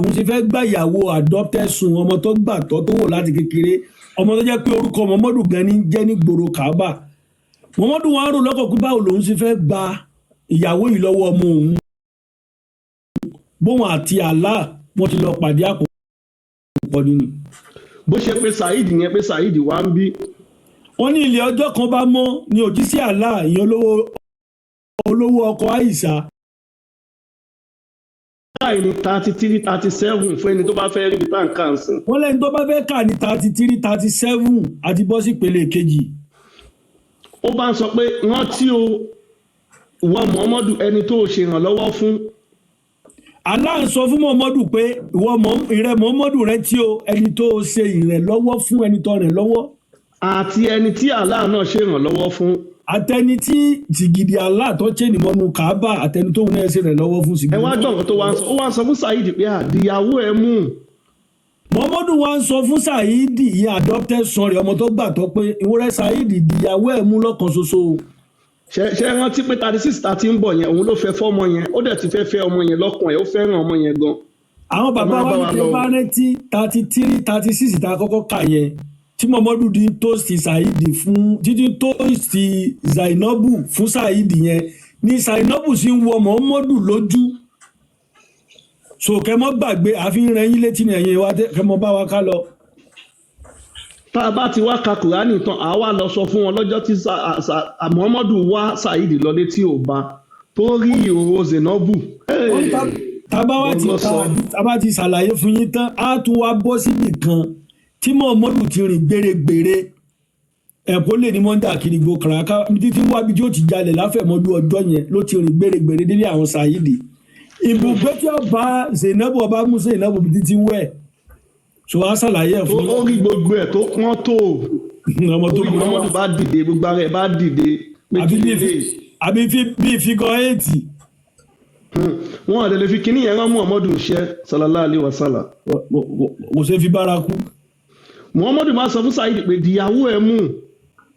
òun ṣe fẹ́ gbà ìyàwó adopted son ọmọ tó gbàtọ́ tó wò láti kékeré ọmọ tó jẹ́ pé orúkọ Muhammadu gan ni jẹ́ ní gbòòrò Kaaba Muhammadu wá rò lọ́kàn pé báwo lòun ṣe fẹ́ gba ìyàwó yìí lọ́wọ́ ọmọ òun bóun àti Allah wọ́n ti lọ pàdé àpòpọ̀ nínú. bó ṣe pé Saheed yẹn pé Saheed wá ń bí. wọ́n ní ilé ọjọ́ kan bá mọ́ ní òjíṣẹ́ Allah ìyẹn olówó ọkọ̀ Àìṣà. báyìí ní 33 37 fún ẹni tó bá fẹ́ rí ibi tá à ń kà ń sìn. wọ́n lẹ́ni tó bá fẹ́ kà ní 33 37 àti bọ́ sí ìpele kejì. ó bá ń sọ pé rántí o ìwọ Muhammadu ẹni tó o ṣe ìrànlọ́wọ́ fún. Allah ń sọ fún Muhammadu pé ìrẹ Muhammadu rántí o ẹni tó o ṣe ìrànlọ́wọ́ fún ẹni tó rẹ̀ lọ́wọ́. àti ẹni tí Allah náà ṣe ìrànlọ́wọ́ fún. àtẹni tí jìgìdì Allah tó ṣe nìmọ̀nù Kaaba àtẹni tó ń ṣe ìrànlọ́wọ́ fún sìgìdì. ẹ wá gbọ́ nǹkan tó wá ń sọ ó wá ń sọ fún Saheed pé àdìyàwó ẹ mú. Muhammadu wá ń sọ fún Saheed ìyẹn adopted son rẹ̀ ọmọ tó gbàtọ́ pé ìwúrẹ́ Saheed ìdìyàwó ẹ̀ mú lọ́kàn ṣoṣo. ṣe rántí pé 36 ta ti ń bọ̀ yẹn òun ló fẹ́ fọ́mọ yẹn ó dẹ̀ ti fẹ́ ọmọ yẹn lọ́kàn ẹ̀ ó fẹ́ràn ọmọ yẹn gan. àwọn bàbá wa ní tó bá rántí 33 36 ta kọ́kọ́ kà yẹn tí Muhammadu di tóòsì Saheed fún títí tóòsì Zainabu fún Saheed yẹn ní Zainabu sì ń wọ Muhammadu lójú so kẹmọ gbàgbé àfihàn ẹ̀yin létí ní ẹ̀yin wa kẹmọ bá wa ká lọ. tá a bá ti wá ka Kùránì tán àá wá lọ sọ fún wọn lọ́jọ́ tí Muhammadu wá Saheed lọlé tí ò bá tó rí ìhòòhò Zainabu. tábà ti ṣàlàyé fún yín tán á tún wá bọ́ síbì kan tí Muhammadu ti rìn gbèrègbèrè ẹ̀kọ́ lè ní mọ́ńdà kiri gbó kàràkà títí wábi tí ó ti jalè láfẹ̀mọ́jú ọjọ́ yẹn ló ti rìn gbèrègbèrè délé àwọn Saheed ibùgbé tí ó bá Zainabu ọba mú Zainabu títí wẹ̀ so wá ṣàlàyé ẹ̀ fún. ó rí gbogbo ẹ̀ tó pọ́n tó ọmọ tó bí Muhammadu bá dìde gbogbo ara ẹ̀ bá dìde. àbí bí figure 8. wọn àdé lè fi kíní yẹn rán Muhammadu ṣẹ́ sallallahu alaihi wasallam. kò ṣe fi bárakú. Muhammadu máa sọ fún Saheed pé dìyàwó ẹ̀ mú.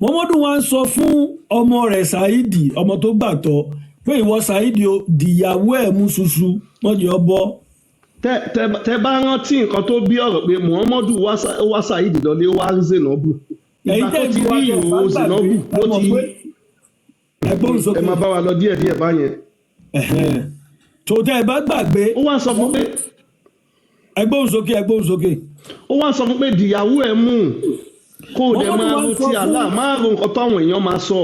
Muhammadu wá ń sọ fún ọmọ rẹ̀ Saheed ọmọ tó gbàtọ́ pé ìwọ Saheed o dìyàwó ẹ̀ mú ṣuṣu wọ́n jẹ́ ọ bọ́. tẹ bá rántí nǹkan tó bí ọ̀rọ̀ pé Muhammadu wá Saheed lọlé wá rí Zainabu. ìgbà tó ti rí ìhòòhò Zainabu ló ti ẹ máa bá wa lọ díẹ̀díẹ̀ báyẹn. tó tẹ ẹ bá gbàgbé. ó wá sọ fún pé. ẹgbóhùn sókè. ó wá sọ fún pé dìyàwó ẹ̀ mú kó o dẹ̀ máa ro ti Allah máa ro nǹkan táwọn èèyàn máa sọ.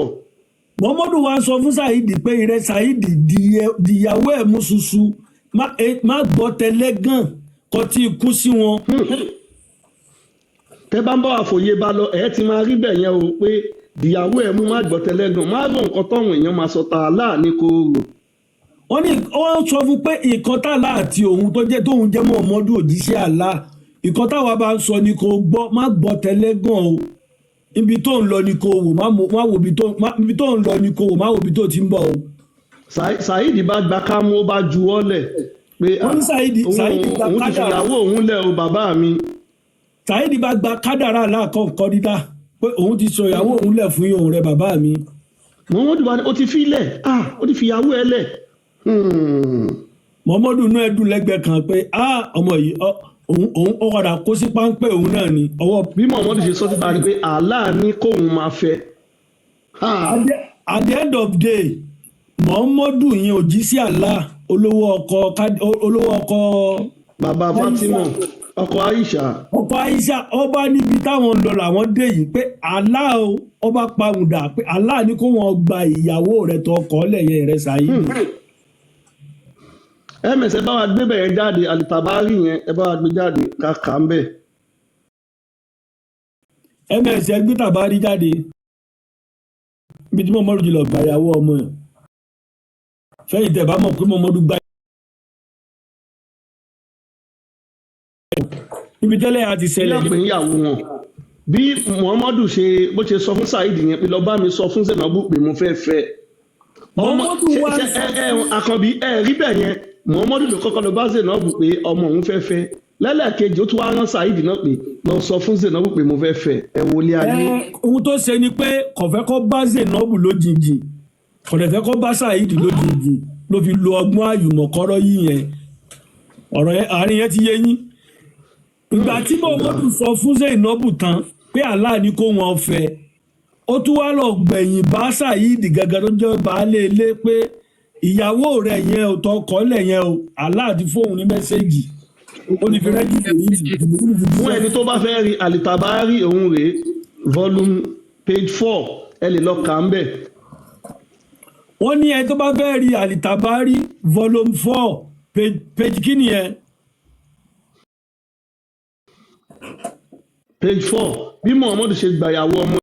Muhammadu wá sọ fún Saheed pé ìrẹ Saheed dìyàwó ẹ̀ mú ṣuṣu má gbọ́ tẹ́lẹ̀ gan kọ́ tí ikú sí wọn. tẹ bá ń bá àfòye bá lọ ẹ ti máa rí bẹ́ẹ̀ yẹn o pé dìyàwó ẹ̀ mú má gbọ́ tẹ́lẹ̀ gan má ro nǹkan táwọn èèyàn máa sọ ta Allah ní kó rò. wọ́n sọ fún pé ìkan tààlà àti òun tó jẹ́ tóun jẹ́ Muhammadu òjíṣẹ́ Allah ìkan táwa bá ń sọ ni kò gbọ́ má gbọ́ tẹ́lẹ̀ gan o ibi tó ń lọ ni kò wò má wò ibi tó ń lọ ni kò wò má wò ibi tó ti ń bọ̀ o. Saheed bá gba kámú ó bá juwọ́ lẹ̀ pé òun ti fìyàwó òun lẹ̀ o bàbá mi. Saheed bá gba kádàrá aláàkọ́kọ́ dídá pé òun ti sọ ìyàwó òun lẹ̀ fún òun rẹ̀ bàbá mi. Muhammadu bá ní ó ti fi lẹ̀ ó ti fìyàwó ẹ̀ lẹ̀. Muhammadu náà dùn lẹ́gbẹ̀ẹ́ kan pé ọmọ yìí òun ọ̀kadà kó sí páńpẹ́ òun náà ni ọwọ́. bí Muhammadu ṣe sọ síta ni pé Allah ní kóun máa fẹ́. at the end of day Muhammadu yẹn òjíṣẹ́ Allah olówó ọkọ bàbá Fatima ọkọ Aisha ọba níbi táwọn lọ làwọn dé yìí pé Allah ọba pàwùdà pé Allah ní kó wọn gba ìyàwó rẹ̀ tó ọkọ lẹ́yìn rẹ̀ Saheed. ms ẹ bá wa gbé bẹ̀rẹ̀ jáde alitabari yẹn ẹ bá wa gbé jáde kàkà ń bẹ̀. ms ẹ gbé tàbárí jáde bí tí Muhammadu jùlọ gba ìyàwó ọmọ ẹ̀ fẹ́yìn tẹ̀ bá mọ̀ pé Muhammadu gba níbi tẹ́lẹ̀ àti ṣẹlẹ̀ ní ìyàwó wọn bí Muhammadu bó ṣe sọ fún Saheed yẹn pé lọ bá mi sọ fún Zainabu pé mo fẹ́ fẹ́ àkànbí rí bẹ́ẹ̀ yẹn Muhammadu ló kọ́kọ́ lọ bá Zainabu pé ọmọ òun fẹ́ fẹ́ lẹ́lẹ́kejì ó tún wá rán Saheed náà pé lọ sọ fún Zainabu pé mo fẹ́ fẹ́ ẹ wọlé ayé. ohun tó ṣe ni pé kò fẹ́ kó bá Zainabu lójijì kò dẹ̀ fẹ́ kó bá Saheed lójijì ló fi lo ọgbọ́n àyùmọ̀kọ́rọ́ yìí yẹn ọ̀rọ̀ yẹn àárín yẹn ti yé yín ìgbà tí Muhammadu sọ fún Zainabu tán pé Allah ní kó wọn fẹ́ ó tún wá lọ gbẹ̀yìn bá Saheed gẹ́gẹ́ tó jẹ́ baálé ilé pé ìyàwó rẹ̀ yẹn ò tọkọ̀ọ́lẹ̀ yẹn o Allah ti fóun ní mẹ́sẹ́jì ó ní fi rẹ́gísítì fún ẹni tó bá fẹ́ rí Al-Tabari òun rèé volume page 4 ẹ lè lọ kà ń bẹ̀. wọ́n ní ẹni tó bá fẹ́ rí Al-Tabari volume 4 page kí nìyẹn. page 4 bí Muhammadu ṣe gba ìyàwó ọmọ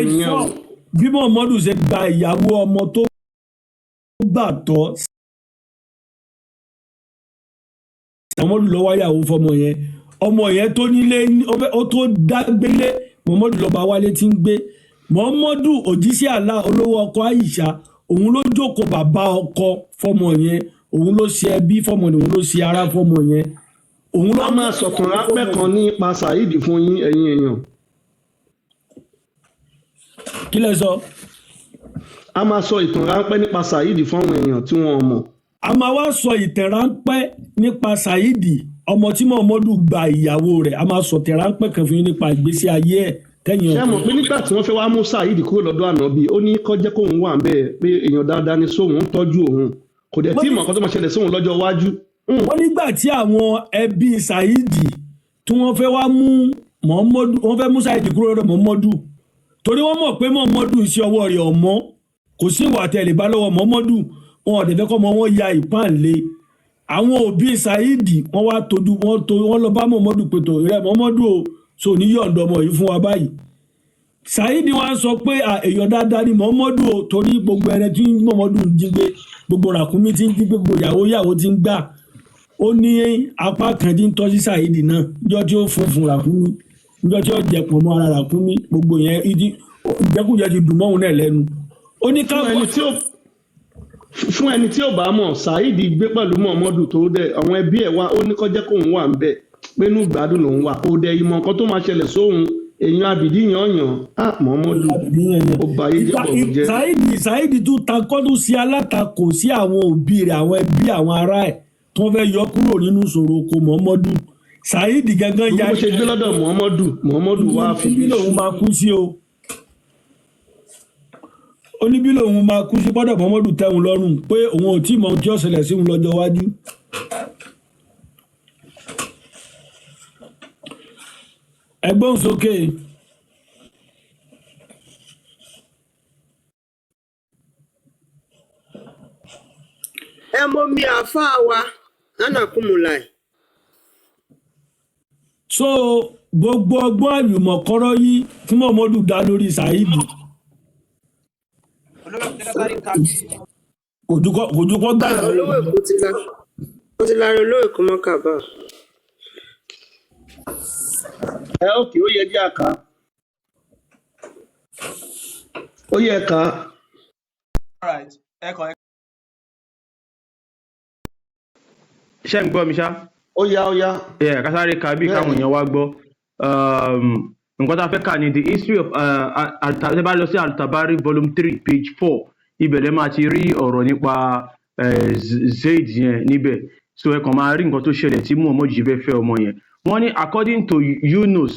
ènìyàn o. bí Muhammadu ṣe gba ìyàwó ọmọ tó gbà tọ́ Muhammadu lọ wáyàwó fọmọ yẹn ọmọ yẹn tó nílé ó tó dágbélé Muhammadu lọ bá wálé tí ń gbé Muhammadu òjíṣẹ́ Allah olówó ọkọ Aisha òun ló jókòó bàbá ọkọ fọmọ yẹn òun ló ṣe ẹbí fọmọ yẹn òun ló ṣe ara fọmọ yẹn òun ló máa sọ̀tàn ráńpẹ́ kan nípa Saheed fún yín ẹ̀yin èèyàn. kí lẹ sọ. a máa sọ ìtàn ráńpẹ́ nípa Saheed fún àwọn èèyàn tí wọ́n mọ̀. a máa wá sọ ìtàn ráńpẹ́ nípa Saheed ọmọ tí Muhammadu gba ìyàwó rẹ̀ a máa sọ ìtàn ráńpẹ́ kan fún yín nípa ìgbésí ayé ẹ̀ tẹ̀yìn ọ̀pọ̀. ṣé mọ̀ pé nígbà tí wọ́n fẹ́ wá mú Saheed kúrò lọ́dọ̀ Ànábì ó ní kó jẹ́ kóun wà bẹ́ẹ̀ pé èèyàn dáadáa ni sóun ń tọ́jú òun kò dẹ̀ tí mọ̀ kó tó máa ṣẹlẹ̀ sóun lọ́jọ́ iwájú. wọ́n nígbà tí àwọn ẹbí Saheed tí wọ́n fẹ́ wá mú Muhammadu wọ́n fẹ́ mú Saheed kúrò lọ́dọ̀ Muhammadu torí wọ́n mọ̀ pé Muhammadu sí ọwọ́ rẹ̀ ọmọ kò sí ìwà tẹ̀lé bá lọ́wọ́ Muhammadu wọn ò dẹ̀fẹ́ kọ́ mọ wọn ya ìpáǹlé àwọn òbí Saheed wọ́n wá tójú wọ́n lọ bá Muhammadu pètò rẹ̀ Muhammadu o so ní yọ̀ǹda ọmọ yìí fún wa báyìí Saheed wá sọ pé èèyàn dáadáa ni Muhammadu o torí gbogbo ẹrẹ tí Muhammadu ń jí gbé gbogbo ràkúnmí tí ń jí gbé gbogbo ìyàwó tí ń gbà ó ní apá kan tí ń tọ́ sí Saheed náà níjọ́ tí ó fún ràkúnmí níjọ́ tí ó jẹ pọ̀ mọ́ ara ràkúnmí gbogbo yẹn ìjẹkújẹ ti dùn mọ́hun náà lẹ́nu ó ní káwọn. fún ẹni tí ò bá mọ̀ Saheed gbé pẹ̀lú Muhammadu tó dẹ̀ àwọn ẹbí ẹ̀ wá ó ní kó jẹ́ kóun wà ń bẹ̀ pé inú ìgbádùn lòun wà kó dẹ̀ ìmọ̀ nǹkan tó máa ṣẹlẹ̀ sóhun èèyàn àbìdí yànyàn Muhammadu ó bá yé jẹ́ bọ̀ jẹ́. Saheed tún ta kọ́dún sí alátakò sí àwọn òbí rẹ̀ àwọn ẹbí àwọn ará ẹ̀ tó fẹ́ yọ kúrò nínú ìṣòro oko Muhammadu Saheed gangan ya. bó ṣe gbé lọ́dọ̀ Muhammadu wá fi bí lòun máa kú sí o ó ní bí lòun máa kú sí gbọ́dọ̀ Muhammadu tẹ́hun lọ́rùn pé òun ò tí mọ tí ó ṣẹlẹ̀ sí òun lọ́jọ́ iwájú. ẹgbọ́n sókè. ẹ mọ mi àáfàá wa nánà kúmùláì. so gbogbo ọgbọ́n àlùmọ̀kọ́rọ́ yìí tí Muhammadu dá lórí Saheed kò jùkọ́ gbà. olówó èkó ti lára olówó èkó mọ́ kàbá. òkè ó yẹ jẹ́ àká ó yẹ ká. ṣé ń gbọ́ mi ṣá. ó yá. kásáré ka bí káwọn èèyàn wá gbọ́ nǹkan tá a fẹ́ kà ní the history of tẹ́ bá lọ sí Al-Tabari volume 3 page 4 ibẹ̀ lẹ́ máa ti rí ọ̀rọ̀ nípa Zaid yẹn níbẹ̀ so ẹ kàn máa rí nǹkan tó ṣẹlẹ̀ tí Muhammad jí fẹ́ fẹ́ ọmọ yẹn wọ́n ní according to Yunus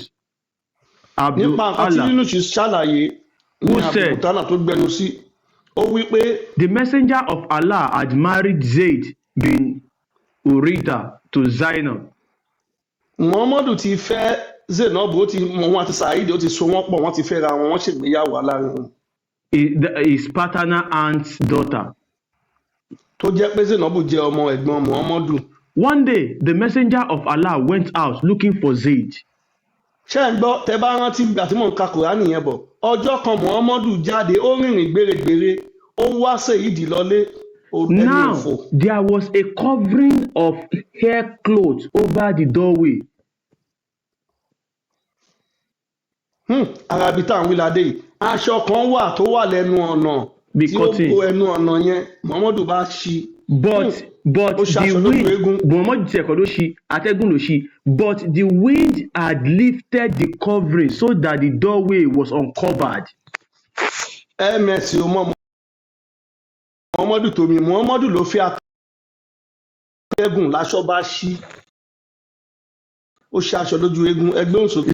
Abdul nípa nǹkan tí Yunus ṣàlàyé ní àbùtálà tó gbẹnu sí ó wí pé. the messenger of Allah had married Zaid bin Urita to Zainab. Muhammadu ti fẹ́ Zainab ó ti mọ wọn àti Saheed ó ti so wọ́n pọ̀ wọ́n ti fẹ́ra wọn wọ́n ṣègbéyàwó aláàrin wọn. his paternal aunt's daughter. tó jẹ́ pé Zainab jẹ́ ọmọ ẹ̀gbọ́n Muhammadu. One day the messenger of Allah went out looking for Zaid. ṣé ń gbọ́ tẹ bá rántí ìgbà tí mò ń ka Kùránì yẹn bọ̀ ọjọ́ kan Muhammadu jáde ó rìnrìn gbèrègbèrè ó wá Saheed lọlé. Now there was a covering of hair cloth over the doorway. Arabi tá à ń wí ládé yìí aṣọ kan wà tó wà lẹ́nu ọ̀nà tí ó bo ẹnu ọ̀nà yẹn Muhammadu bá ṣí. But the wind Muhammadu ti ẹ̀kọ́ ló ṣí atẹ́gùn ló ṣí but the wind had lifted the covering so that the doorway was uncovered. ms o mọ Muhammadu tó mi Muhammadu ló fi ẹgùn láṣọ bá ṣí ó ṣe aṣọ lójú eégún ẹgbẹ́ òṣòkè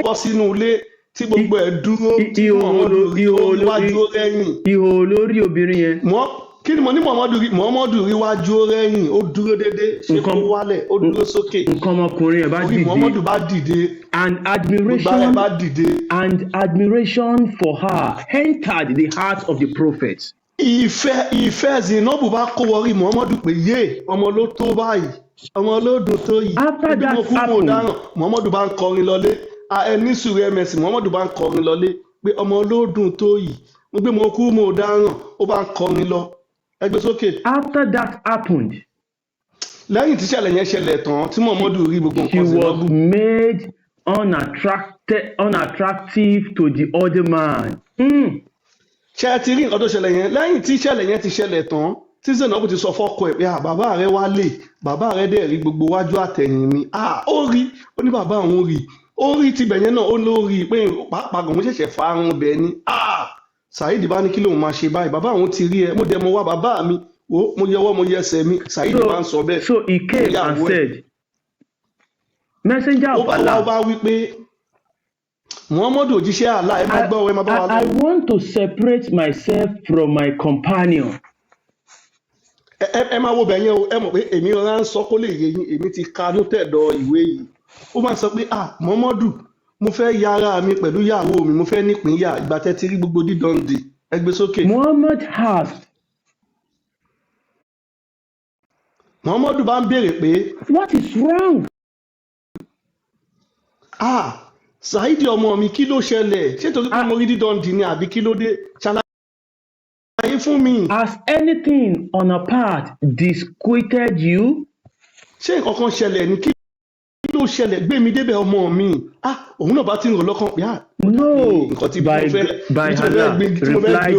bọ́ sínú ilé tí gbogbo ẹ̀ dúró tí Muhammadu rí wájú ó rẹ́yìn. Ihò lórí obìnrin yẹn. Kí ni mo ní Muhammadu rí wájú ó rẹ́yìn ó dúró dédé ṣé kó wálẹ̀ ó dúró sókè. Nǹkan ọmọkùnrin ẹ̀ bá dìde. Muhammadu bá dìde. And admiration for her entered the heart of the prophet. Ìfẹ́ Zainabu bá kó wọrí Muhammadu pé yé ọmọ ló tó báyìí ọmọ ló dùn tó yìí. After that happened, Muhammadu bá ń kọrin lọlé ẹni sùúrù ms Muhammadu bá ń kọrin lọlé pé ọmọ ló dùn tó yìí mo gbé mo kú mo dáràn ó bá ń kọrin lọ ẹgbẹ́ sókè. After that happened, lẹ́yìn tí ìṣẹ̀lẹ̀ yẹn ṣẹlẹ̀ tán tí Muhammadu rí gbogbo nǹkan she was made unattractive to the other man. Ṣé ẹ ti rí nǹkan tó ṣẹlẹ̀ yẹn lẹ́yìn tí ìṣẹ̀lẹ̀ yẹn ti ṣẹlẹ̀ tán tí Zainabu ti sọ fọ́kọ ẹ̀ pé bàbá rẹ̀ wálé bàbá rẹ̀ dẹ̀ rí gbogbo wájú àtẹ̀yìn mi ó rí ó ní bàbá òun rí ó rí tibẹ̀ yẹn náà ó ló rí pé pàápàá gan mo ṣẹ̀ṣẹ̀ farun bẹ̀ ni Saheed bá ní kí lóun máa ṣe báyìí bàbá òun ti rí ẹ mo dẹ̀ mo wá bàbá mi mo yẹwọ́ mo yẹsẹ̀ mi Saheed bá ń sọ bẹ́ẹ̀. So he came and said, messenger of Allah. ó bá wí pé Muhammadu òjíṣẹ́ Allah ẹ máa gbọ́ ẹ máa bá wa lọ. I want to separate myself from my companion. Ẹ máa wo bẹ̀yẹn o ẹ mọ̀ pé èmi ọ̀rá ń sọ kó lè yé yín èmi ti kanú tẹ̀dọ̀ ìwé yìí ó máa sọ pé Muhammadu mo fẹ́ ya ara mi pẹ̀lú ìyàwó mi mo fẹ́ nípìnyà ìgbà tẹ́ ti rí gbogbo dídọ̀ǹdì ẹ gbé sókè. Muhammad asked. Muhammadu bá ń béèrè pé. What is wrong? Saheed ọmọ mi kí ló ṣẹlẹ̀ ṣé torí pé mo rí dídọ̀ǹdì ni àbí kí ló dé ṣàlàyé fún mi. Has anything on her part disquieted you? Ṣé nǹkan kan ṣẹlẹ̀ ní kí ló ṣẹlẹ̀ gbé mi débẹ̀ ọmọ mi òun náà bá ti ń rò lọ́kàn pé no nǹkan tí mo fẹ́ gbé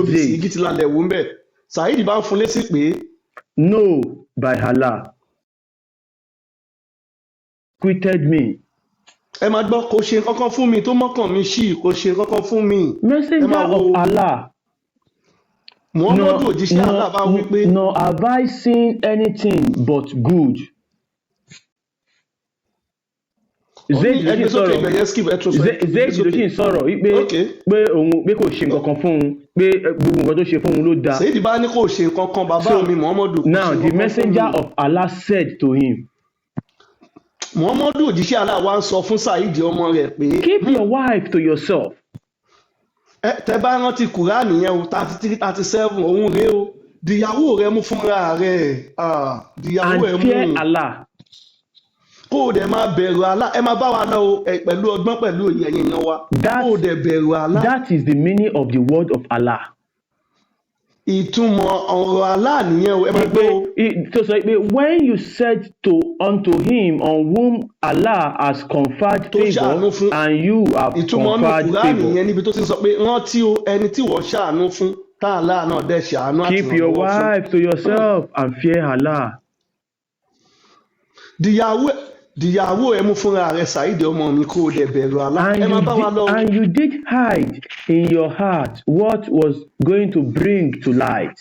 obì sí igi ti lálẹ́ wò ń bẹ̀ Saheed bá ń fún lésì pé. No, by Allah disquieted me. Ẹ máa gbọ́ kò ṣe kankan fún mi tó mọ́kàn mi ṣì kò ṣe kankan fún mi. Messenger of Allah. Muhammadu òjíṣẹ́ Allah bá wí pé. Nor have I seen anything but good. Zayd ló sì ń sọ̀rọ̀ pé òun pé kò ṣe nǹkan kan fún un pé gbogbo nǹkan tó ṣe fún òun ló dáa. Saheed bá ní kò ṣe nǹkan kan bàbá mi Muhammadu. Now the messenger of Allah said to him. Muhammadu òjíṣẹ́ Allah wá ń sọ fún Saheed ọmọ rẹ̀ pé. Keep your wife to yourself. Tẹ bá rántí Kùránì yẹn o 33-37 òun rèé o dìyàwó rẹ mú fúnra rẹ̀ dìyàwó rẹ mú. And fear Allah. Kó o dẹ̀ máa bẹ̀rù Allah ẹ máa bá wa lọ o pẹ̀lú ọgbọ́n pẹ̀lú òye ẹ̀yìn yan wa kó o dẹ̀ bẹ̀rù Allah. That is the meaning of the word of Allah. Ìtumọ̀ ọ̀rọ̀ Allah nìyẹn o ẹ máa gbọ́ o. tó sọ pé when you said unto him on whom Allah has conferred favour and you have conferred favour. nìyẹn níbi tó ti sọ pé rántí o ẹni tí wọ́n ṣàánú fún tá Allah náà dẹ̀ ṣàánú àti keep your wife to yourself and fear Allah. Dìyàwó ẹ mú fúnra rẹ̀ Saheed ọmọ mi kó o dẹ̀ bẹ̀rù Allah ẹ máa bá wa lọ. And you did hide in your heart what was going to bring to light.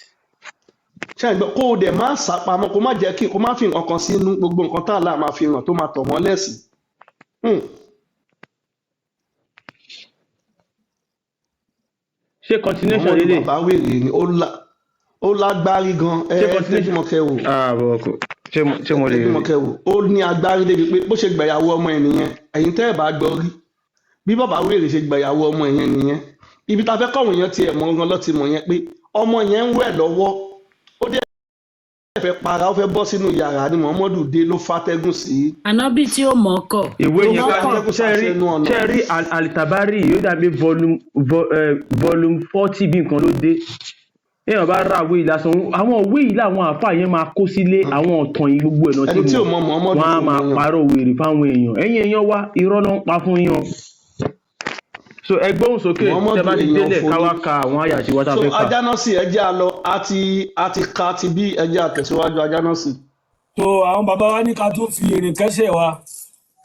Ṣé ìgbà kó o dẹ̀ máa sàpamọ́ kó má jẹ́ kí kó má fi nǹkan kan sínú gbogbo nǹkan tá Allah máa fi hàn tó máa tọ̀ wọ́n lẹ́sìn. Ṣé continuation lélẹ̀? Bàbá wèrè ni ó lágbárí gan tẹ́júmọ̀kẹ́ wò. Ṣé mo lè rí? Ó ní agbárí débi pé bó ṣe gbẹ̀yàwó ọmọ ẹ̀ nìyẹn ẹ̀yin tẹ́ ẹ̀ bá gbọ́ rí bí bàbá wèrè ṣe gbẹ̀yàwó ọmọ ẹ̀ yẹn nìyẹn ibi tá a fẹ́ kọ́wọ̀n yẹn tiẹ̀ mọ́ gan lọ́ti mọ̀ yẹn pé ọmọ yẹn ń wẹ̀ lọ́wọ́ ó dé fẹ́ para ó fẹ́ bọ́ sínú yàrá ni Muhammadu dé ló fàtẹ́gùn sí. Ànábì tí ó mọ̀ kọ̀. Ìwé yẹn ṣe rí Al-Tabari yóò dàbí volume 40 bí nǹkan ló dé. Èèyàn bá ra òwe yìí lásán àwọn òwe yìí làwọn àáfàá yẹn máa kó sílé àwọn ọ̀tàn yìí gbogbo ẹ̀ náà tí wọ́n á máa parọ́ wèrè fáwọn èèyàn èèyàn wá irọ́ náà ń pa fún yàn. So ẹ gbóhùn sókè tẹ́ bá ti délẹ̀ káwá ka àwọn àyà tí wọ́n tá fẹ́ kà. So Ajánásì ẹjẹ́ a lọ àti ka ti bí ẹjẹ́ àtẹ̀síwájú Ajánásì. So àwọn bàbá wa ní ká tó fi èrè kẹ́sẹ̀ wa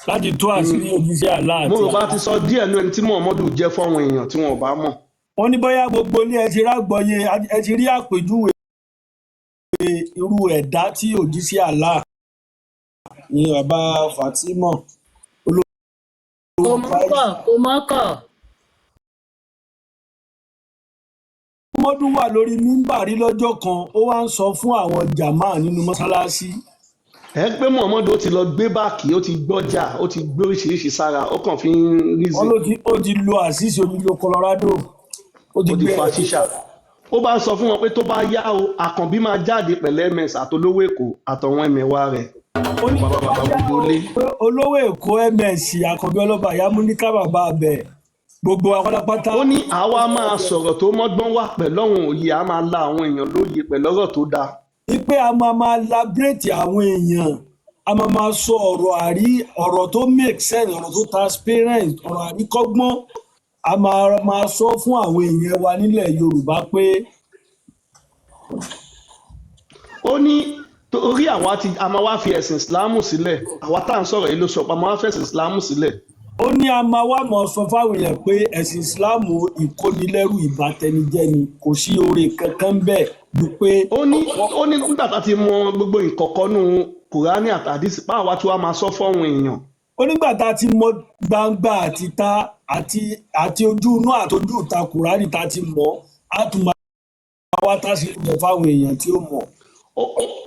láti tó àṣírí òjíṣẹ́ Allah. Mo rò bá ti sọ díẹ̀ ní ẹni tí Muhammadu jẹ́ fún àwọn èèyàn tí wọn ò bá mọ̀. Wọ́n ní bóyá gbogbo ní ẹ ti rágbọ́yé ẹ ti rí àpèjúwe irú ẹ̀dá tí òjíṣẹ́ Allah ni bàbá Fatima kò mọ́kọ̀. Muhammadu wà lórí mímbàrí lọ́jọ́ kan ó wá ń sọ fún àwọn jàmáà nínú mọ́sálásí. ẹ pé Mohammed ó ti lọ gbé báàkì ó ti gbọ́jà ó ti gbé oríṣiríṣi sára ó kàn fi ń rízì. ó ti lo àṣìṣe onílò Colorado ó ti fa ṣíṣà. ó bá sọ fún wọn pé tó bá yá o Àkànbí máa jáde pẹ̀lú ms àtolówó Èkó àtọ̀wọn ẹ̀mẹ̀wá rẹ̀. olówó Èkó ms Àkànbí ọlọ́ba Yámúníkà bàbá abẹ gbogbo apátápátá. ó ní àwa máa sọ̀rọ̀ tó mọ́gbọ́n wá pẹ̀lú àwọn òye a máa la àwọn èèyàn lóye pẹ̀lú ọ̀rọ̀ tó dáa. wípé a máa labrate àwọn èèyàn a máa sọ ọ̀rọ̀ tó make sense ọ̀rọ̀ tó transparent ọ̀rọ̀ àríkọ́gbọ́n a máa sọ fún àwọn èèyàn wa nílẹ̀ Yorùbá pé. ó ní torí a máa wá fi ẹ̀sìn Ìsìlámù sílẹ̀ àwa tá à ń sọ̀rọ̀ yìí ló sọ pé a máa wá fi ẹ̀sìn Ìsìlámù sílẹ̀. ó ní a máa wá mọ̀ sọ fáwọn èèyàn pé ẹ̀sìn Ìsìlámù ìkónilẹ́rù ìbátẹnijẹ́ni kò sí oore kankan bẹ́ẹ̀ dúpẹ́. ó ní nígbà tá a ti mọ gbogbo ìkọ̀kọ́nù Kùránì àtàdísì báwa tí wàá máa sọ fọ́wọn èèyàn. ó nígbà tá a ti mọ gbangba àti ta àti ojú inú àtọjú ìta Kùránì tá a ti mọ̀ á tún máa wá tá a sì lè fáwọn èèyàn tí ó mọ̀.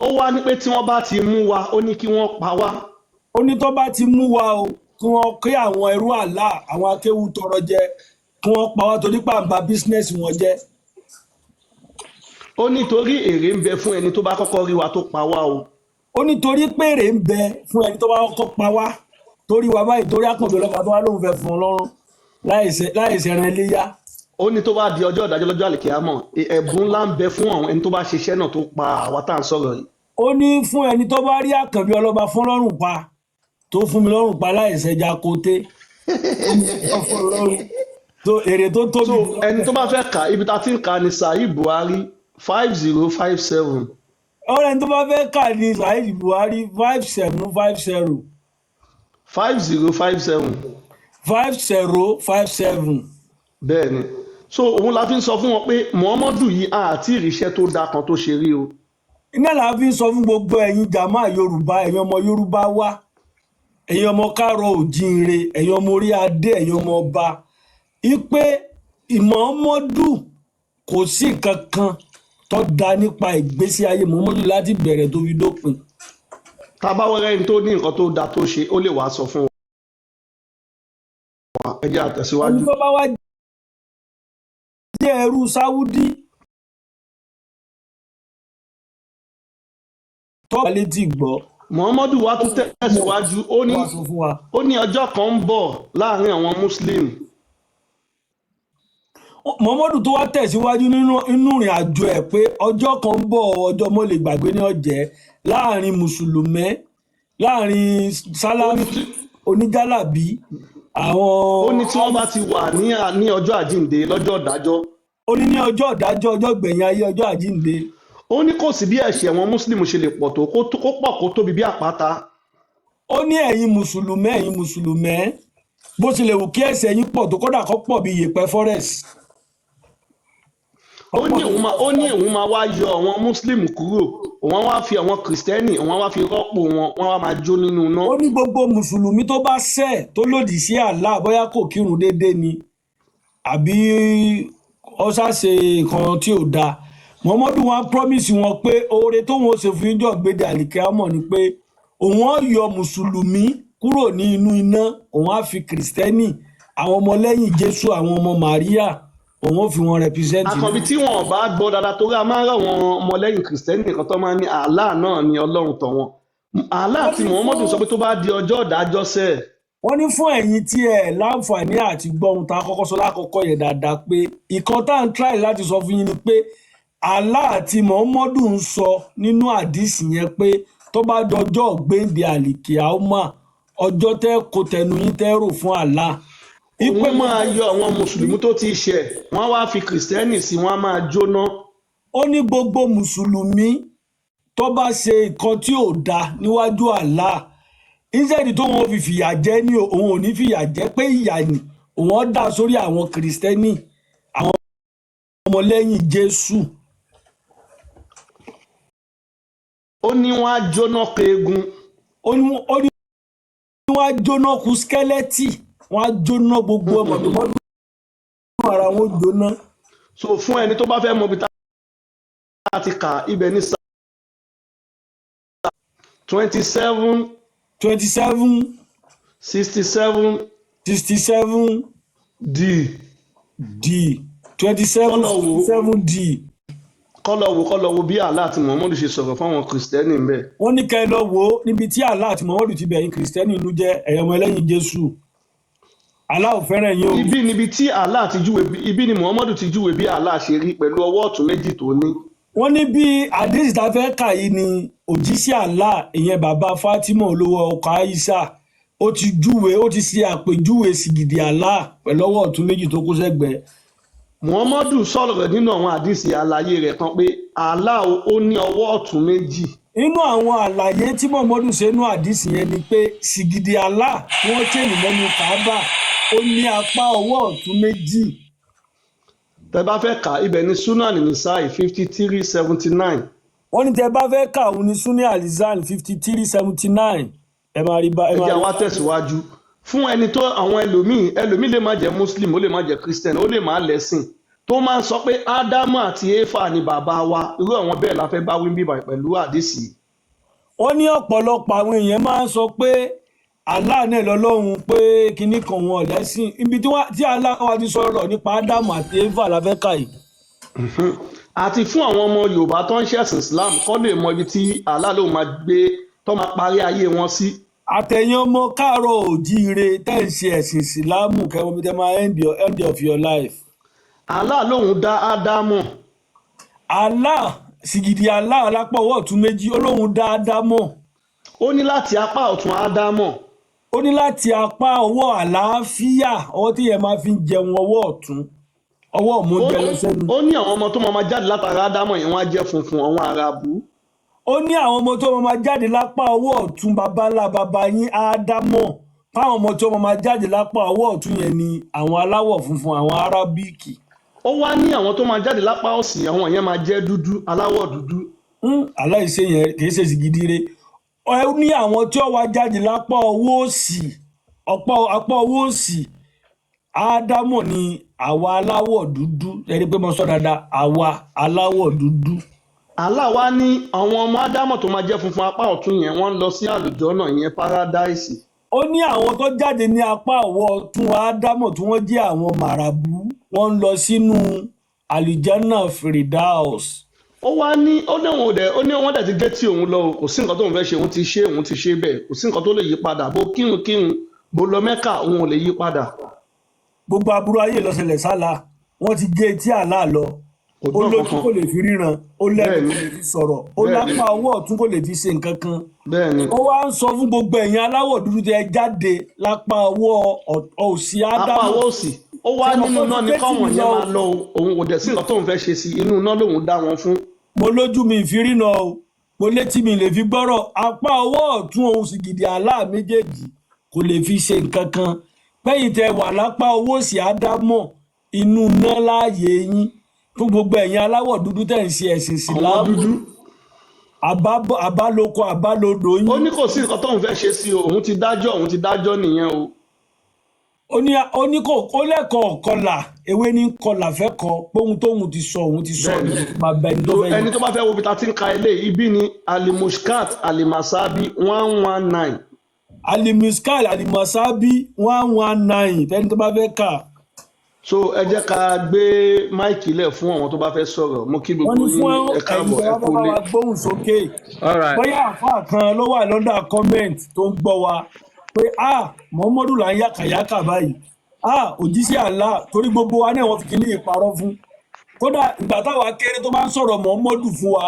ó wá ní pé tí wọ́n bá ti mú wa ó ní kí wọ́n pa wá. ó ní tó bá ti mú wa o kí wọ́n kí àwọn ẹrú Allah àwọn akéwù tọrọ jẹ kí wọ́n pa wá torí pàǹbá bísínẹ́sì wọn jẹ́. ó nítorí èrè ń bẹ fún ẹni tó bá kọ́kọ́ rí wa tó pa wá o. ó nítorí pé èrè ń bẹ fún ẹni tó bá kọ́kọ́ pa wá torí wa báyìí torí Àkànbí ọlọ́pàá tó wá lóun fẹ́ fún Ọlọ́run láìsẹ̀ ẹran iléyá. ó ní tó bá di ọjọ́ ìdájọ́ lọ́jọ́ àlìkíyámọ̀ ẹ̀bùn ńlá ń bẹ fún àwọn ẹni tó bá ṣiṣẹ́ náà tó pa àwa tá à ń sọ̀rọ̀ yìí. ó ní fún ẹni tó bá rí Àkànbí ọlọ́pàá fún lọ́rùn pa tó fún mi lọ́rùn pa láìsẹ̀ ẹja koté tó èrè tó tóbi. so ẹni tó bá fẹ́ kà ibi tá a ti ń kà ní Saheed Buhari 5057. ọ̀rẹ́ tó bá fẹ́ kà ní Saheed Buhari 5750. 5057. 5057. bẹ́ẹ̀ ni so òun la fi ń sọ fún wọn pé Muhammadu yìí àti ìrìṣẹ́ tó dáa kan tó ṣe rí o. iná la fi ń sọ fún gbogbo ẹ̀yin jàmáà Yorùbá ẹ̀yin ọmọ Yorùbá wá ẹ̀yin ọmọ káàárọ̀ òjíire ẹ̀yin ọmọ orí adé ẹ̀yin ọmọ ọba ipe Muhammadu kò sí nǹkan kan tó dá nípa ìgbésí ayé Muhammadu láti bẹ̀rẹ̀ tó fi dópin. tá a bá wẹ́rẹ́ ẹni tó ní nǹkan tó dáa tó ṣe ó lè wá sọ fún wa ẹ jẹ́ àtẹ̀síwájú. ẹni tó bá wá jẹ́ ẹrú Sáúdí tó bá létí gbọ́. Muhammadu wa tún tẹ̀síwájú ó ní ọjọ́ kan ń bọ̀ láàrin àwọn Muslim. Muhammadu tó wá tẹ̀síwájú nínú ìrìn àjò ẹ̀ pé ọjọ́ kan ń bọ̀ ọjọ́ mo lè gbàgbé ní ọ̀jẹ́ láàrin mùsùlùmí láàrin sálámì oníjálàbí àwọn. ó ní tí wọ́n bá ti wà ní ọjọ́ àjíǹde lọ́jọ́ ìdájọ́. ó ní ọjọ́ ìdájọ́ ọjọ́ gbẹ̀yìn ayé ọjọ́ àjíǹde. ó ní kò sí bí ẹ̀ṣẹ̀ wọn Muslim ṣe lè pọ̀ tó kó pọ̀ kó tóbi bí àpáta. ó ní ẹ̀yin mùsùlùmí bó tilẹ̀ wù kí ẹ̀ṣẹ̀ yín pọ̀ tó kódà kó pọ̀ bí yèèpẹ̀ forest. ó ní òun máa wá yọ àwọn Muslim kúrò òun wá fi àwọn kìrìsìtẹ́nì òun wá fi rọ́pò wọn wá máa jó nínú iná. ó ní gbogbo mùsùlùmí tó bá ṣẹ̀ tó lòdì sí Allah bóyá kò kírun déédéé ni àbí ó ṣàṣe nǹkan tí ò dáa Muhammadu wọn promise wọn pé oore tóun ó ṣe fún yín jọ gbéde àlìkíámọ̀ ni pé òun á yọ mùsùlùmí kúrò ní inú iná òun á fi kìrìsìtẹ́nì àwọn ọmọlẹ́yìn Jésù àwọn ọmọ Màríà òun ó fi wọn represent. Àkànbí tí wọn bá gbọ́ dáadáa torí a máa ń rà wọn ọmọlẹ́yìn kìrìsìtẹ́nì nìkan tó máa ń ní Allah náà ní Ọlọ́run tọ̀ wọn. Allah tí Muhammadu sọ pé tó bá di ọjọ́ ìdájọ́ sẹ́ẹ̀. wọ́n ní fún ẹ̀yin tí ẹ láǹfààní àti gbọ́ ohun tá a kọ́kọ́ sọ lákọ̀ọ́kọ́ yẹn dáadáa pé ìkan tá à ń try láti sọ fún yín ni pé Allah àti Muhammadu ń sọ nínú àdìsí yẹn pé tó bá dọjọ́ gbéǹde àlìkíámà ọjọ́ tẹ́ kò tẹnu yín tẹ́ rò fún Allah. Wọ́n máa yọ àwọn mùsùlùmí tó ti ṣẹ̀ wọ́n wá fi kìrìsìtẹ́nì sí wọ́n á máa jóná. ó ní gbogbo mùsùlùmí tó bá ṣe nǹkan tí ò dáa níwájú Allah instead tó wọn fi fìyà jẹ ní òun ò ní fìyà jẹ pé ìyà ni òun dá sórí àwọn kìrìsìtẹ́nì àwọn ọmọlẹ́yìn Jésù ó ní wọ́n á jóná keegun. ó ní wọ́n á jóná ku skẹ́lẹ́tì wọ́n á jóná gbogbo ọmọdémọ́dún ara wọn jóná. so fún ẹni tó bá fẹ́ mọ ibi tá a ti kà ibẹ̀ ní 27 67 D 27 D. kọ́lọ̀ wo bí Allah àti Muhammadu ṣe sọ̀rọ̀ fáwọn kìrìsìtẹ́nì ń bẹ̀. wọ́n ní kẹ́ ẹ lọ wo níbi tí Allah àti Muhammadu ti bẹ̀yìn kìrìsìtẹ́nì inú jẹ́ ẹ̀yọ́ ọmọ ẹlẹ́yìn Jésù. Allah ò fẹ́ràn yín o. ibi níbi tí Allah ti júwe ibi ni Muhammadu ti júwe bí Allah ṣe rí pẹ̀lú ọwọ́ ọ̀tún méjì tó ní. wọ́n ní bí àdéhìí tá a fẹ́ kà yìí ni òjíṣẹ́ Allah ìyẹn bàbá Fatima olówó ọkọ̀ Aisha ó ti ṣe àpèjúwe sìgìdì Allah pẹ̀lú ọwọ́ ọ̀tún méjì tó kó sẹ́gbẹ̀ẹ́. Muhammadu sọ̀rọ̀ rẹ̀ nínú àwọn àdìsí àlàyé rẹ̀ kan pé Allah ó ní ọwọ́ ọ̀tún méjì. nínú àwọn àlàyé tí Muhammadu ṣe nínú àdìsí yẹn ni pé sìgìdì Allah tí wọ́n tẹ̀lé lẹ́nu Kaaba ó ní apá ọwọ́ ọ̀tún méjì. tẹ́ bá fẹ́ kà ibẹ̀ ní Sunan Nisai 5379. wọ́n ní tẹ́ bá fẹ́ kà òun ní Sunni Alizan 5379 ẹ máa rí bá ẹ jẹ́ wá tẹ̀síwájú fún ẹni tó àwọn ẹlòmíì lè má jẹ́ Muslim ó lè má jẹ́ Christian ó lè má lẹ́sìn tó máa ń sọ pé Ádámù àti Éfà ni bàbá wa irú àwọn bẹ́ẹ̀ la fẹ́ bá wí bíbá pẹ̀lú àdìsí. wọ́n ní ọ̀pọ̀lọpọ̀ àwọn èèyàn máa ń sọ pé Allah náà lọ́lọ́run pé kinní kan wọn lẹ́sìn ibi tí Allah wa ti sọ̀rọ̀ nípa Ádámù àti Éfà la fẹ́ kà yìí. àti fún àwọn ọmọ Yorùbá tó ń ṣẹ̀sìn Islam kọ́ lè mọ ibi tí Allah ló máa gbé tó máa parí ayé wọn sí. àtẹ̀yìn ọmọ káàárọ̀ òjíire tẹ́ ń ṣe ẹ̀sìn ìsìlámù kẹwọn bí tẹ́ máa end of your life. Allah lòun dá Ádámù. Allah sìgìdì Allah alápá ọwọ́ ọ̀tún méjì ó lóun dá Ádámù. ó ní láti apá ọ̀tún Ádámù. ó ní láti apá ọwọ́ àlàáfíà ọwọ́ tí yẹn máa fi ń jẹun ọwọ́ ọ̀tún ọwọ́ ọ̀mọ́jẹ lọ́sẹ̀nu. ó ní àwọn ọmọ tó máa jáde látara Ádámù yẹn wọ́n á jẹ́ funfun àwọn Àràbù. ó ní àwọn ọmọ tó máa jáde lápá ọwọ́ ọ̀tún babalá baba yín Ádámù fáwọn ọmọ tó máa jáde lápá ọwọ́ ọ̀tún yẹn ni àwọn aláwọ̀ funfun àwọn arábíkì. ó wá ní àwọn tó máa jáde lápá òsì àwọn yẹn máa jẹ́ dúdú aláwọ̀ dúdú. aláìsè yẹn kì í ṣe sìgìdìrẹ ó ní àwọn tí ó wá jáde lápá ọwọ́ òsì apá ọwọ́ òsì Ádámù ni àwa aláwọ̀ dúdú ẹni pé mo sọ dáadáa àwa aláwọ̀ dúdú. Allah wá ní àwọn ọmọ Ádámù tó máa jẹ́ funfun apá ọ̀tún yẹn wọ́n ń lọ sí àlùjọ́nà yẹn paradise. ó ní àwọn tó jáde ní apá ọwọ́ ọ̀tún Ádámù tí wọ́n jẹ́ àwọn màràbú wọ́n ń lọ sínú àlùjọ́nà Firdaus. ó wá ní wọ́n dẹ̀ ti gé tí òun lọ kò sí nǹkan tóun fẹ́ ṣe òun ti ṣe bẹ́ẹ̀ kò sí nǹkan tó lè yí padà bó kírun bó lọ Mẹ́kà òun ò lè yí padà. gbogbo aburú ayé lọ́sẹ̀lẹ̀ sálà wọ́n ti gé etí Allah lọ ó lójú kò lè fi ríran ó lẹ́nu kò lè fi sọ̀rọ̀ ó lápá ọwọ́ ọ̀tún kò lè fi ṣe nǹkan kan. ó wá ń sọ fún gbogbo ẹ̀yin aláwọ̀ dúdú tẹ́ jáde lápá ọwọ́ òsì Ádámù. apá ọwọ́ òsì ó wá nínú náà ní káwọn yẹn máa lọ òun kò dẹ̀ sí nǹkan tóun fẹ́ ṣe sí inú náà lòun dá wọn fún. mo lójú mi ìfirínà o mo létí mi lè fi gbọ́rọ̀ apá ọwọ́ ọ̀tún òun sìgìdì Allah méjèèjì kò lè fi ṣe nǹkan kan pẹ́yìn tẹ́ wà lápá ọwọ́ òsì Ádámù inú náà láàyè yín fún gbogbo ẹ̀yin aláwọ̀ dúdú tẹ̀ ń ṣe ẹ̀sìn ìsìlámù àbálòkọ àbálòdò yín. ó ní kò sí nǹkan tóun fẹ́ ṣe sí o òun ti dájọ́ nìyẹn o. ó ní kò ó lẹ́kọ̀ọ́ kọlà ewé ní kọlà fẹ́ kọ póhun tóun ti sọ òun ti sọ bàbá ẹni tó fẹ́ yẹn. ẹni tó bá fẹ́ wo bí ta ti ń ka ilé ibi ni alimushkat alimasabi 119. alimushkat alimasabi 119 fẹ́ni tó bá fẹ́ kà. so ẹ jẹ́ ká gbé máìkì lẹ̀ fún àwọn tó bá fẹ́ sọ̀rọ̀ mo kí gbogbo yín ẹ káàbọ̀ ẹ kú lé. gbóhùn sókè bóyá àfáà kan ló wà lọ́dà comment tó ń gbọ́ wa pé Muhammadu là ń yàkàyàkà báyìí òjíṣẹ́ Allah torí gbogbo wa náà wọ́n fi kíní ìparọ́ fún kódà ìgbà táwa kéré tó bá ń sọ̀rọ̀ Muhammadu fún wa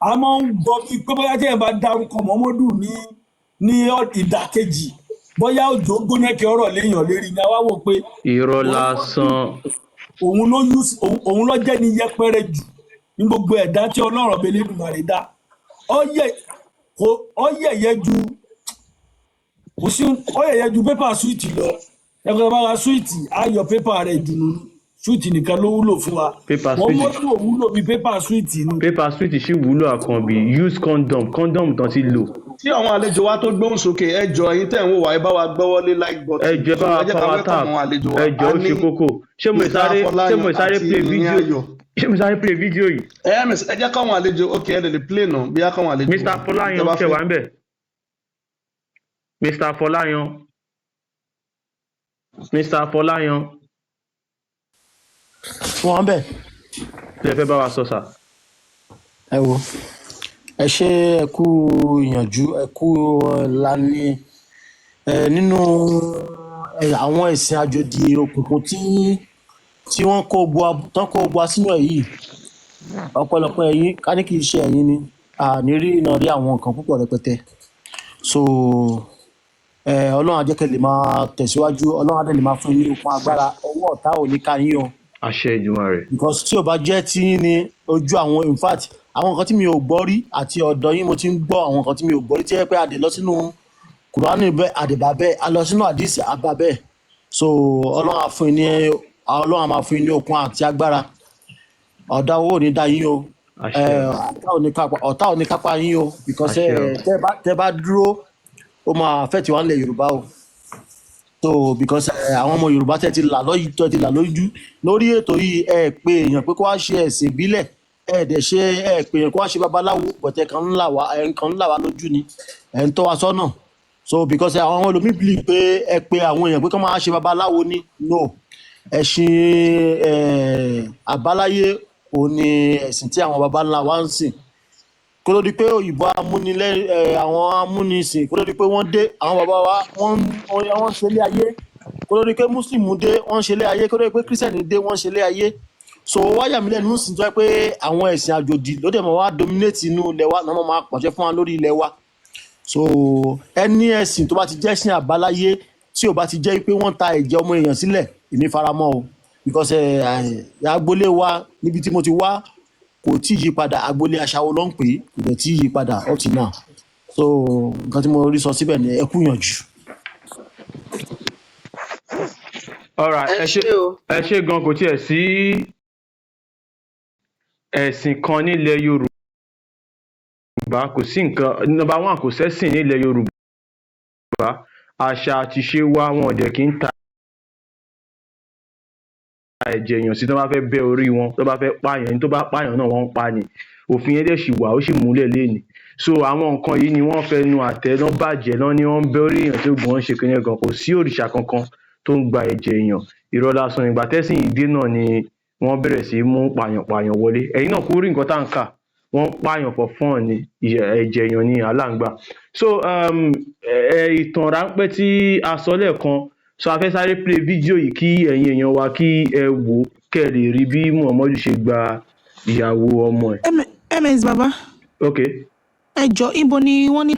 a máa ń gbọ́ bí pé bóyá tí ẹ̀ bá dárúkọ Muhammadu ní ìdàkejì bóyá òjò gbónẹ́kẹ́ ọ̀rọ̀ léèyàn lérí ni a wá wò pé irọ́ lásán òun ló jẹ́ ní yẹpẹrẹ jù ní gbogbo ẹ̀dá tí Ọlọ́run ọbẹ̀ Elédùmarè dá ọ̀yẹ̀yẹ ju pépà súwìtì lọ ẹgbẹ́ bá ra súwìtì ayọ̀ pépà rẹ̀ dùnú sweet nìkan ló wúlò fún wa Paper wọ́n sweet. mọ́tò wúlò bí paper sweet ni. Paper sweet ṣì wúlò àkànbí use condom tán ti lò. tí àwọn àlejò wa tó gbóhùn sókè ẹ jọ̀ọ́ ẹ̀yin tẹ́ ń wò wá ẹ bá wa gbọ́wọ́ lé like button. Ẹ jẹ́ bá wa power tap ẹ jọ̀ọ́ ó ṣe kókó ṣé mo sáré play fídíò yìí. ẹ jẹ́ káwọn àlejò ok ẹ lè play náà bí a káwọn àlejò. Mr. Fọláyan ṣe wà ń bẹ̀. Mr. Fọláyan. Wọ́n bẹ̀. Lẹ fẹ́ bá wa sọ sà. Ẹ wo ẹ ṣe ẹ kú ìyànjú ẹ kú lani nínú àwọn ẹ̀sìn àjòdì òkùnkùn tí wọ́n kó gbọ́ sínú ẹ̀ yìí ọ̀pọ̀lọpọ̀ ẹ̀yin ká ní kì í ṣe ẹ̀yin ni àní rí iná rí àwọn nǹkan púpọ̀ rẹpẹtẹ so ọlọ́run á jẹ́ kẹ́ lè máa tẹ̀síwájú ọlọ́run á dẹ̀ lè máa fún yín ní okun agbára ọwọ́ ọ̀tá ò ní ká yín o. Àṣẹ Èdùmàrè. Because tí o bá jẹ́ tí ní ojú àwọn in fact àwọn nǹkan tí mi ò gbọ́ rí àti ọ̀dọ̀ yín mo ti ń gbọ́ àwọn nǹkan tí mi ò gbọ́ rí tí ẹ pé a dé lọ sínú kùránì bẹ́ẹ̀ àdèbà bẹ́ẹ̀ a lọ sínú àdìsí àbá bẹ́ẹ̀ so ọlọ́run á máa fún yín ní okun àti agbára ọ̀dà owó ò ní dá yín o ọ̀tá ò ní kápá yín o because tẹ́ bá dúró ó máa fẹ́ tí wọ́n lẹ̀ Yorùbá o so because àwọn ọmọ Yorùbá tẹ́ ti là lójú lórí ètò yìí ẹ pé èèyàn pé kó wá ṣe ẹ̀sìn ìbílẹ̀ ẹ dẹ̀ ṣe ẹ pé èèyàn kó wá ṣe babaláwo bọ̀tẹ̀ kan ńlá wa lójú ni ẹ̀ ń tọ́ wa sọ́nà so because àwọn olómi believe pé ẹ pé àwọn èèyàn pé kó máa ṣe babaláwo ni no ẹ̀sìn àbáláyé òun ni ẹ̀sìn tí àwọn baba ńlá wa ń sìn kó ló di pé òyìnbó àwọn amúnisìn kó ló di pé wọ́n dé àwọn baba wa wọ́n ṣe ilé ayé kó ló di pé mùsùlùmí dé wọ́n ṣe ilé ayé kó ló di pé kírísítẹ̀nì dé wọ́n ṣe ilé ayé so wáyà mi lẹ́nu sì jẹ́ pé àwọn ẹ̀sìn àjòdì ló dẹ̀ mọ́ wá dominate inú ilẹ̀ wa náà máa pàṣẹ fún wa lórí ilẹ̀ wa so ẹni ẹ̀sìn tó bá ti jẹ́ ẹ̀sìn àbáláyé tí ò bá ti jẹ́ pé wọ́n ta ẹ̀jẹ̀ ọmọ èèyàn sílẹ̀ èmi faramọ́ o because agboolé wa níbi tí mo ti wá kò tí ì yí padà agboolé aṣáwo ló ń pè é kò dẹ̀ tí ì yí padà up till now so nǹkan tí mo rí sọ síbẹ̀ ni ẹ kú yànjú. Alright, ẹ ṣe gan kò tiẹ̀ sí ẹ̀sìn kan nílẹ̀ Yorùbá kò sí nǹkan number one kò sẹ́sìn nílẹ̀ Yorùbá àṣà àti ṣe wa wọn ò dẹ̀ kí ń ta ẹ̀jẹ̀ èèyàn sí tó bá fẹ́ bẹ́ orí wọn tó bá fẹ́ pààyàn ní tó bá pààyàn náà wọ́n ń pa ni òfin yẹn dẹ̀ ṣì wà ó sì múlẹ̀ léni so àwọn nǹkan yìí ni wọ́n fẹ́ nu àtẹ náà bàjẹ́ náà ni wọ́n ń bẹ́ orí èèyàn tó gbọ́n ṣe kíní gan kò sí òrìṣà kankan tó ń gba ẹ̀jẹ̀ èèyàn irọ́ lásán ìgbà tẹ́sìn ìdí náà ni wọ́n bẹ̀rẹ̀ sí mú pààyàn wọlé ẹ̀yin náà kú rí nǹkan tá à ń kà wọ́n pààyàn for fun ni ẹ̀jẹ̀ èèyàn ni aláǹgbà so ìtàn ráńpẹ́ tí a sọ lẹ́ẹ̀kan so a fẹ́ sáré play fídíò yìí kí ẹ̀yin èèyàn wa kí ẹ wò kẹ́ ẹ lè rí bí Muhammadu ṣe gba ìyàwó ọmọ ẹ̀. ms baba. ok. ẹ jọ ibo ni wọ́n ní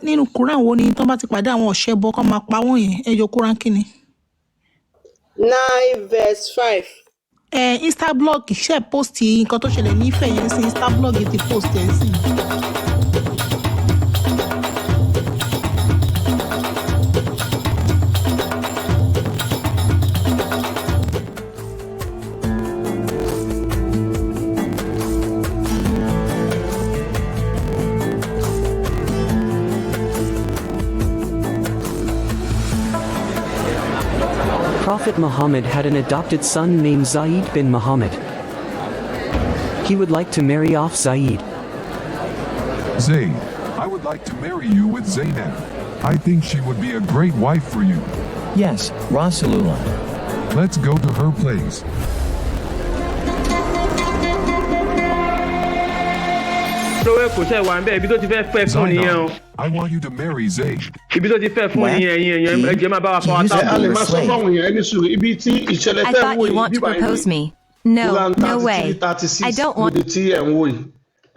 nínú Quran wo ni tó bá ti pàdé àwọn ọ̀ṣẹ́ bọ́ kọ́ máa pa wọ́n yẹn ẹ jọ Quran kí ni. 9:5. Instablog ṣe post nǹkan tó ṣẹlẹ̀ nífẹ̀ẹ́ yẹn sí Instablog ti post ẹ̀ sí. Prophet Muhammad had an adopted son named Zaid bin Muhammad. He would like to marry off Zaid. Zaid, I would like to marry you with Zainab. I think she would be a great wife for you. Yes, Rasulullah. Let's go to her place. Zainab, I want you to marry Zaid. Ibi tó ti fẹ́ fún ẹ̀yin èèyàn ẹ jẹ́ máa bá wa fọwọ́ tábù. a lè máa sọ fáwọn èèyàn ẹni sùúrù ibi tí ìṣẹ̀lẹ̀ I fẹ́ thought wò you yìí want to bíbá propose yìí me. No, no way. I don't want níbi tí ẹ̀ ń wò yìí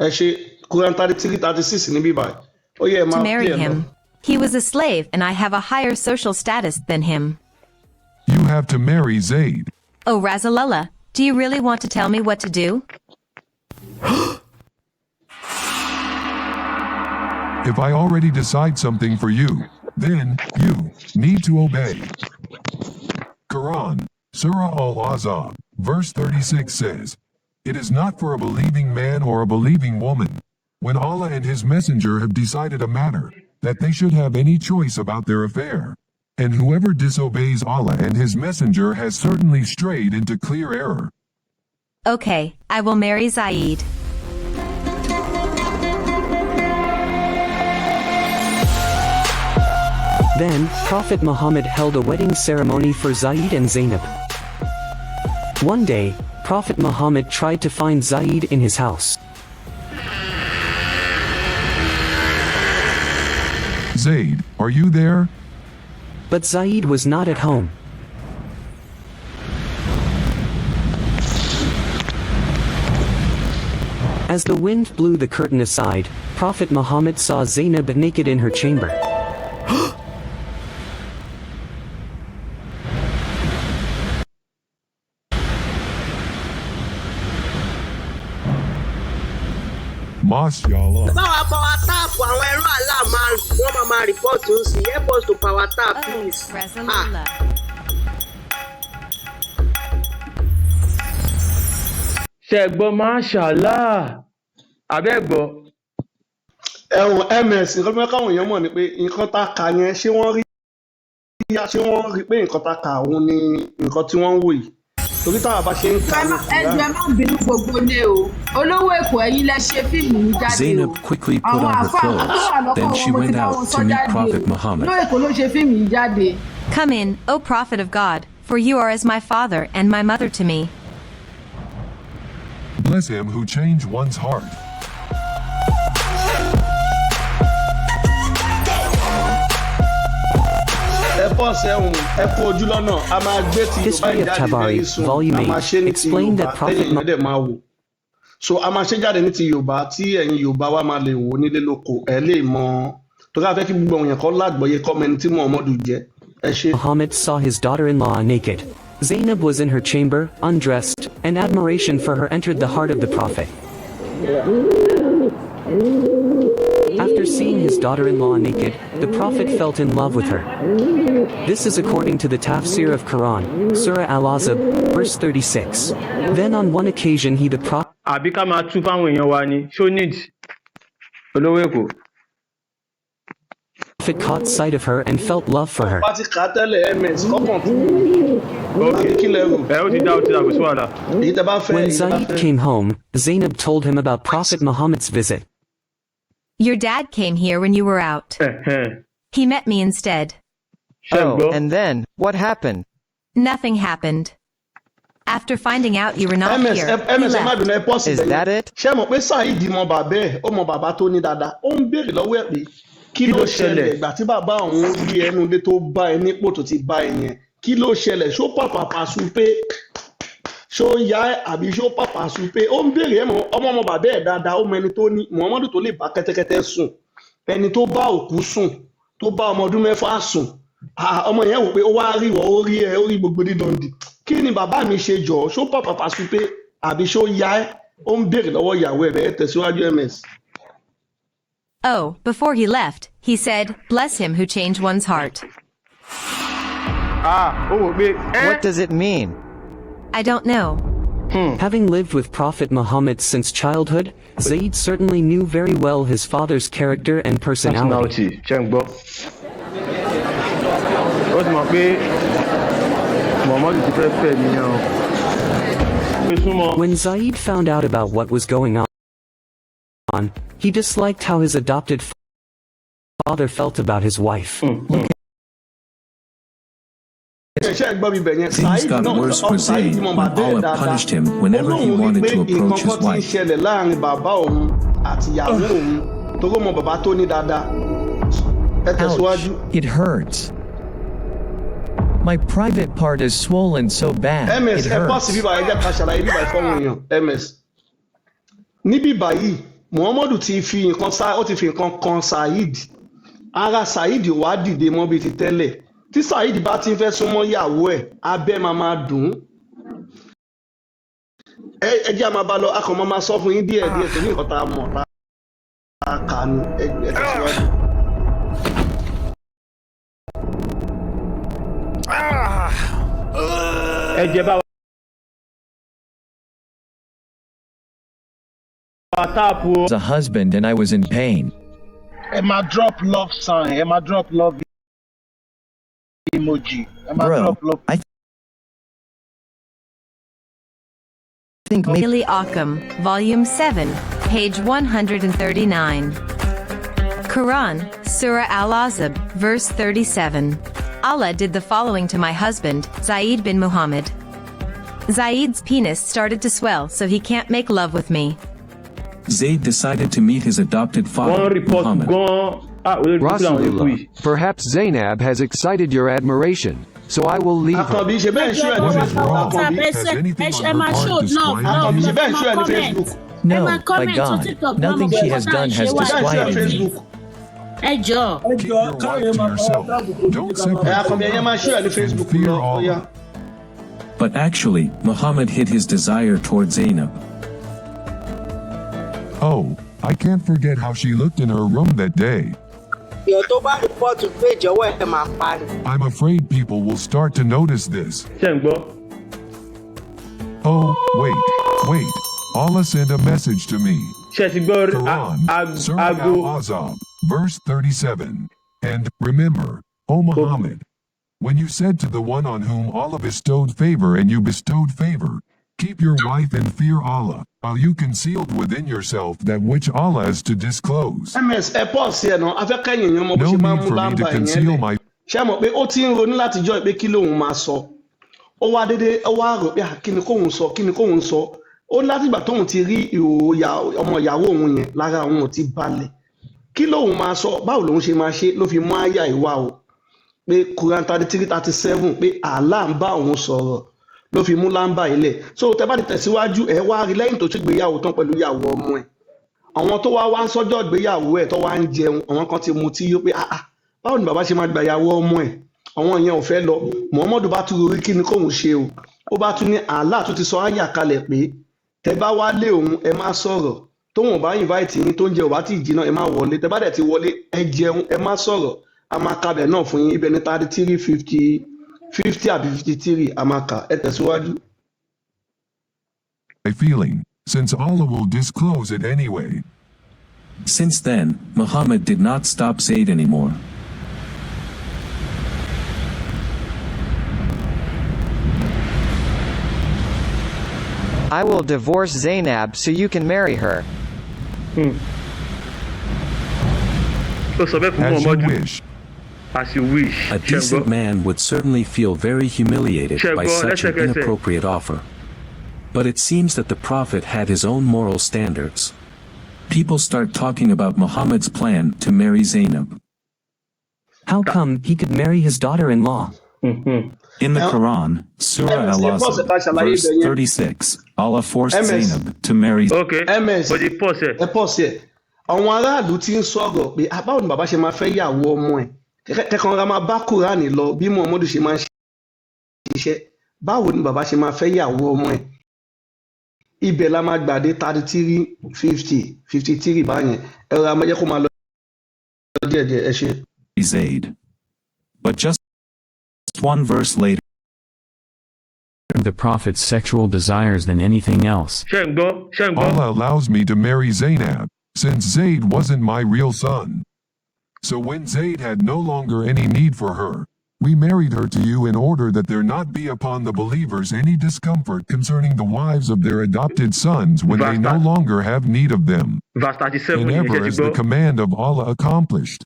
ẹ ṣe Quran 33:36 ní bíbá yìí ó yẹ ẹ to máa marry play ẹ lọ. him. He was a slave and I have a higher social status than him. You have to marry Zaid. Oh, Rasulullah, do you really want to tell me what to do? If I already decide something for you, then you need to obey. Quran, Surah Al-Ahzab, Verse 36 says, "It is not for a believing man or a believing woman, when Allah and His Messenger have decided a matter, that they should have any choice about their affair. And whoever disobeys Allah and His Messenger has certainly strayed into clear error." Okay, I will marry Saheed. Then, Prophet Muhammad held a wedding ceremony for Saheed and Zainab. One day, Prophet Muhammad tried to find Saheed in his house. "Zaid, are you there?" But Saheed was not at home. As the wind blew the curtain aside, Prophet Muhammad saw Zainab naked in her chamber. Mashallah. Báwa power tap àwọn ẹ̀rọ àlá wọ́n máa report ń sí help us to power tap please. Ṣé ẹ gbọ́ mashallah? Àbẹ́ gbọ́? Ẹ̀wọ̀n ms nǹkan tó fẹ́ káwọn èèyàn mọ̀ ni pé nǹkan tá a kà yẹn ṣé wọ́n rí pé nǹkan tá a kà òun ni nǹkan tí wọ́n ń wò yìí. Torí táwọn bá ṣe ń kà ní ẹjọ́ ẹ má bínú gbogbo ilé o olówó èkó ẹ̀yin lẹ ṣe fíìmù yìí jáde o Zainab quickly put on her clothes. Then she went out to meet Prophet Muhammad. olówó èkó ló ṣe fíìmù yìí jáde. Come in, O Prophet of God, for you are as my father and my mother to me. Bless him who changed one's heart. History of Tabari, Volume 8, explained that Prophet Muhammad. So a máa ṣe jáde ní ti Yorùbá tí ẹ̀yin Yorùbá wa máa lè wò nílé lóko ẹ lè mọ̀ tó ká fẹ́ kí gbogbo èèyàn kan lágbọ́yé kọ́mẹni tí Muhammadu jẹ́ ẹ ṣe. Muhammad saw his daughter-in-law naked. Zainab was in her chamber, undressed, and admiration for her entered the heart of the Prophet. After seeing his daughter-in-law naked, the Prophet felt in love with her. This is according to the Tafsir of Quran, Surah Al-Azab, verse 36. Then on one occasion the Prophet Àbí ká máa tú fáwọn èèyàn wa ni, ṣó need olówó èkó. caught sight of her and felt love for her. When Saheed came home, Zainab told him about Prophet Muhammad's visit. Your dad came here when you were out. He met me instead. Oh, and then, what happened? Nothing happened. After finding out you were not here, he left. Is that it? Kí ló ṣẹlẹ̀ ìgbà tí bàbá òun rí ẹnu ilé tó bá ẹ nípò tó ti bá ẹ yẹn kí ló ṣẹlẹ̀ ṣó pàpàpà sùn pé ṣó ń yá ẹ àbí ṣó pàpà sùn pé ó ń béèrè ọmọ bàbá ẹ dáadáa ó mọ ẹni tó ní Muhammadu tó lè bá kẹ́tẹ́kẹ́tẹ́ sùn ẹni tó bá òkú sùn tó bá ọmọ ọdún mẹ́fà sùn ọmọ yẹn wò pé ó wá rí wọ ó rí ẹ ó rí gbogbo dídọ̀ndì kí ni bàbá mi ṣe jọ ṣó pàpàpà sùn pé àbí ṣó yá ẹ ó ń béèrè lọ́wọ́ ìyàwó ẹ bẹ́ẹ̀ tẹ̀síwájú ms. Oh, before he left, he said, "Bless him who changed one's heart." What does it mean? I don't know. Having lived with Prophet Muhammad since childhood, Zaid certainly knew very well his father's character and personality. When Zaid found out about what was going on, he disliked how his adopted father felt about his wife. Things got worse for Zaid when Allah punished him whenever he wanted to approach his wife. Ouch, it hurts. My private part is swollen so bad, it hurts. Muhammadu ti fi nǹkan kan Saheed ara Saheed wá dìde mọ́ bíi ti tẹ́lẹ̀ tí Saheed bá ti ń fẹ́ súnmọ́ ìyàwó ẹ̀ abẹ́ máa dùn ẹ jẹ́ àmà bá lọ akọ̀ máa sọ fún yín díẹ̀ torí nǹkan tá a mọ̀ tá a kà ní ẹgbẹ́ tẹ̀síwájú. Ẹ jẹ́ bá as a husband and I was in pain. Emma drop love sign. Emma drop love emoji. Emma Bro, drop love. I think maybe Billy Ockham, Volume 7, page 139. Quran, Surah Al-Azab, verse 37. Allah did the following to my husband, Saheed bin Mohammed. Zaid's penis started to swell, so he can't make love with me. Zaid decided to meet his adopted father, Mohammed. Rasulullah, perhaps Zainab has excited your admiration, so I will leave her. What is wrong? Has anything on her part disquieted you? no, by God, nothing she has done has disquieted me. Keep your wife to yourself. Don't separate from fear Allah. But actually, Muhammad hid his desire towards Zainab. Oh, I can't forget how she looked in her room that day. I'm afraid people will start to notice this. Oh, wait. Allah sent a message to me. Quran, Surah Al-Azab, verse 37. And remember, O Muhammad, when you said to the one on whom Allah bestowed favor and you bestowed favor, keep your wife and fear Allah, while you concealed within yourself that which Allah is to disclose. No need for me to conceal my... ṣé mọ̀ pé ó ti ń ronú láti jọ́ pé kí lóun máa sọ ó wá dédé ó wá rò pé kí ni kóun sọ ó látìgbà tóun ti rí ọmọ ìyàwó òun yẹn lára òun ò ti balẹ̀ kí lóun máa sọ báwo lòun ṣe máa ṣe ló fi mú àyà ìwà o pé Quran 33:37 pé Allah ń bá òun sọ̀rọ̀ ló fi mú lámbà ilẹ̀ so tẹ́ bá ti tẹ̀síwájú ẹ̀ wá rí lẹ́yìn tó ti gbéyàwó tán pẹ̀lú ìyàwó ọmọ ẹ̀ àwọn tó wá ń sọ́jọ́ ìgbéyàwó ẹ̀ tó wá ń jẹun àwọn kan ti mutí yó pé báwo ni bàbá ṣe máa gbàyàwó ọmọ ẹ̀ àwọn yẹn ò fẹ́ lọ Muhammadu bá tún rí kí ni kóun ṣe o ó bá tún ní Allah tó ti sọ àyà kalẹ̀ pé tẹ́ bá wá lé òun ẹ má sọ̀rọ̀ tóun bá invite yín tó ń jẹ ò bá ti jìnnà ẹ má wọlé tẹ́ bá dẹ̀ ti wọlé ẹ jẹun ẹ má sọ̀rọ̀ a máa kabẹ̀ náà fún yín ibẹ̀ ní 33 50 àbí 53 a máa kà ẹ tẹ̀síwájú. My feeling, since Allah will disclose it anyway. Since then, Muhammad did not stop Zaid anymore. I will divorce Zainab so you can marry her. As you wish. As you wish. A decent man would certainly feel very humiliated by such an inappropriate offer. But it seems that the Prophet had his own moral standards. People start talking about Muhammad's plan to marry Zainab. How come he could marry his daughter-in-law? In the Quran, Surah Al-Azab, verse 36, Allah forced Zainab to marry. Okay. Àwọn aráàlú ti ń sọ̀rọ̀ pé báwo ni bàbá ṣe máa fẹ́ yàwó ọmọ ẹ̀ kẹ́kọ̀ọ́ ra máa bá Kùránì lọ bí Muhammadu ṣe máa ń ṣiṣẹ́ báwo ni bàbá ṣe máa fẹ́ yàwó ọmọ ẹ̀ ibẹ̀ la máa gbàdé 33 báyẹn ẹ̀rọ amájẹ́ kó máa lọ díẹ̀díẹ̀ ẹ ṣe. Zaid. But just one verse later, the Prophet's sexual desires than anything else. Allah allows me to marry Zainab, since Zaid wasn't my real son. So when Zaid had no longer any need for her, we married her to you in order that there not be upon the believers any discomfort concerning the wives of their adopted sons when they no longer have need of them. And ever is the command of Allah accomplished.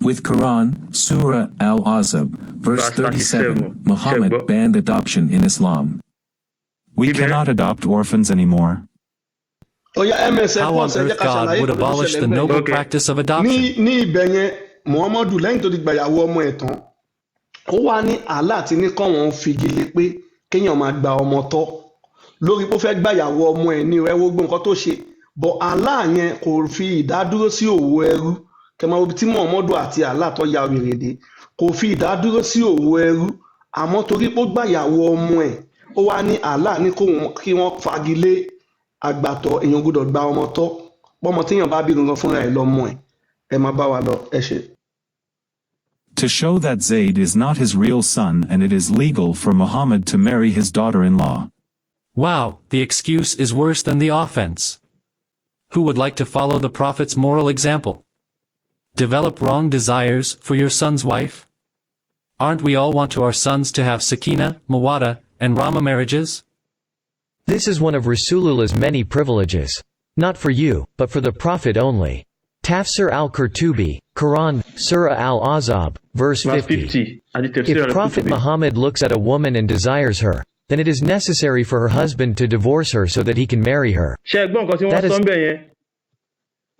With Quran, Surah Al-Azab, verse 37, Muhammad banned adoption in Islam. We cannot adopt orphans anymore. How on earth God would abolish the noble practice of adoption? Muhammadu lẹ́yìn tó ti gbàyàwó ọmọ ẹ̀ tán ó wá ní Allah ti ní kọ́ wọn fìgìlẹ̀ pé kéèyàn máa gba ọmọ tọ́ lórí pé ó fẹ́ gbàyàwó ọmọ ẹ̀ ní ẹwọ́ gbọ́n nǹkan tó ṣe bọ̀ Allah yẹn kò fi ìdádúró sí òwò ẹrú kẹmọ tí Muhammadu àti Allah tó ya wèrèdè kò fi ìdádúró sí òwò ẹrú àmọ́ torí pé ó gbàyàwó ọmọ ẹ̀ ó wá ní Allah ní kí wọ́n fagilé àgbàtọ́ èèyàn gbọ́dọ̀ gba ọmọ tọ́ pọ́mọ téèyàn bá bí gangan fúnra ẹ̀ lọ́mọ ẹ̀ ẹ máa bá wa lọ ẹ ṣe. To show that Zaid is not his real son and it is legal for Muhammad to marry his daughter-in-law. Wow, the excuse is worse than the offense. Who would like to follow the Prophet's moral example? Develop wrong desires for your son's wife? Aren't we all want to our sons to have sakina, mawadda, and rahma marriages? This is one of Rasulullah's many privileges. Not for you, but for the Prophet only. Tafsir al-Qurtubi, Quran, Surah al-Ahzab, verse 50. If Prophet Muhammad looks at a woman and desires her, then it is necessary for her husband to divorce her so that he can marry her.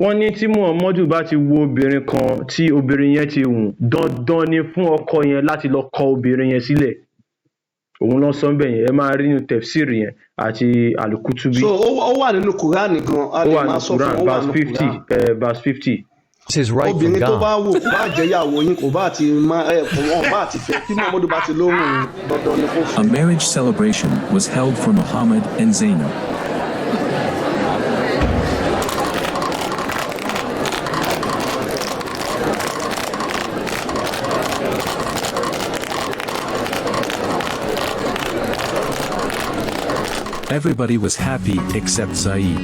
Wọ́n ní tí Muhammadu bá ti wo obìnrin kan tí obìnrin yẹn ti hùn dandan ni fún ọkọ yẹn láti lọ kọ obìnrin yẹn sílẹ̀. Òun ló sọ bẹ́ẹ̀ yẹn ẹ máa rí nínú tafsir yẹn àti al-Qutubi. So ó wà nínú Quran gan a lè máa sọ fún ó wà nínú Quran. Verse 50. Obìnrin tó bá wò kò bá jẹ́ ìyàwó yín kò bá ti wọ́n bá ti fẹ́ tí Muhammadu bá ti lóhùn dandan ni kò fẹ́. A marriage celebration was held for Muhammad and Zainab. Everybody was happy except Saheed.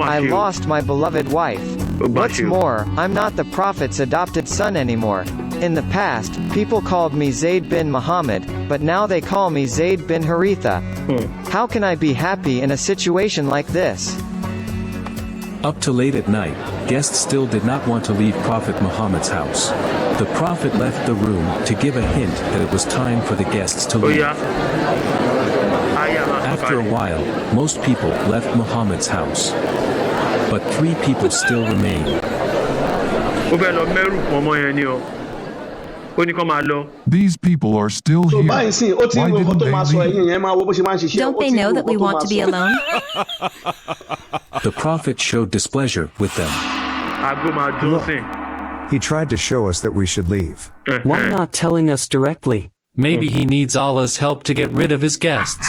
I lost my beloved wife. What's more, I'm not the Prophet's adopted son anymore. In the past, people called me Zayd bin Muhammad, but now they call me Zayd bin Haritha. How can I be happy in a situation like this? Up to late at night, guests still did not want to leave Prophet Muhammad's house. The Prophet left the room to give a hint that it was time for the guests to leave. After a while, most people left Muhammad's house. But 3 people still remained. These people are still here. Why didn't they leave? Don't they know that we want to be alone? The Prophet showed displeasure with them. He tried to show us that we should leave. Why not telling us directly? Maybe he needs Allah's help to get rid of his guests.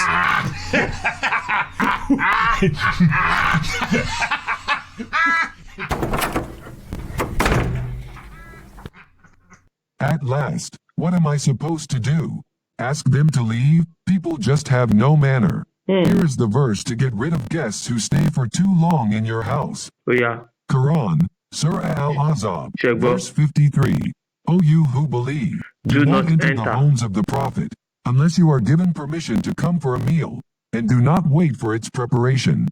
At last, what am I supposed to do? Ask them to leave? People just have no manner. Here is the verse to get rid of guests who stay for too long in your house. Quran, Surah al-Ahzab, verse 53. O you who believe, do not enter the homes of the Prophet, unless you are given permission to come for a meal, and do not wait for its preparation.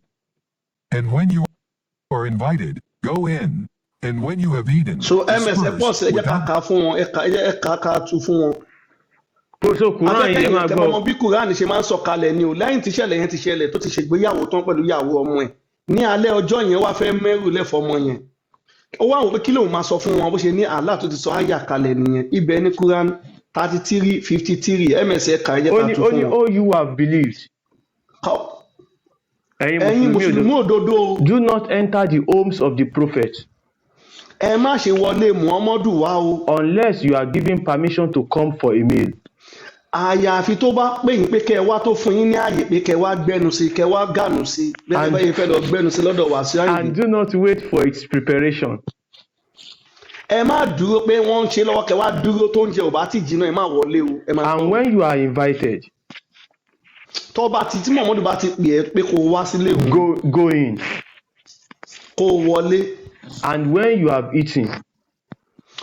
And when you are invited, go in, and when you have eaten, so MS kaka fún wọn kaka tú fún wọn. So Quran yẹn máa gbọ́. Ọmọ bí Quran ṣe máa ń sọ̀kalẹ̀ ni o lẹ́yìn tí ìṣẹ̀lẹ̀ yẹn ti ṣẹlẹ̀ tó ti ṣègbéyàwó tán pẹ̀lú ìyàwó ọmọ ẹ̀ ní alẹ́ ọjọ́ yẹn wá fẹ́ mẹ́rù lẹ́fọ̀ ọmọ yẹn. Ó wá wò pé kí lóun máa sọ fún wọn bó ṣe ní Allah tó ti sọ àyà kalẹ̀ nìyẹn ibẹ̀ ní Quran 33:53 MS ẹ̀ka ẹ̀jẹ̀ ká tú fún wọn. All you have believed. Ẹ̀yin Mùsùlùmí òdodo. Do not enter the homes of the Prophet. Ẹ má ṣe wọlé Muhammadu wá o. Unless you are given permission to come for a meal. Àyàfi tó bá pè yín pé kẹ́ ẹ wá tó fún yín ní àyè pé kẹ́ ẹ wá gbẹ́nu sí kẹ́ ẹ wá gànù sí bẹ́ẹ̀ bá yẹ fẹ́ lọ gbẹ́nu sí lọ́dọ̀ wá sí àyè. And do not wait for its preparation. Ẹ má dúró pé wọ́n ń ṣe lọ́wọ́ kẹ́ ẹ wá dúró tó ń jẹ ò bá ti jìnnà ẹ má wọlé o. And when you are invited. Tó bá ti tí Muhammadu bá ti pè ẹ́ pé kó wá sílé o. Go in. Kó wọlé. And when you have eaten.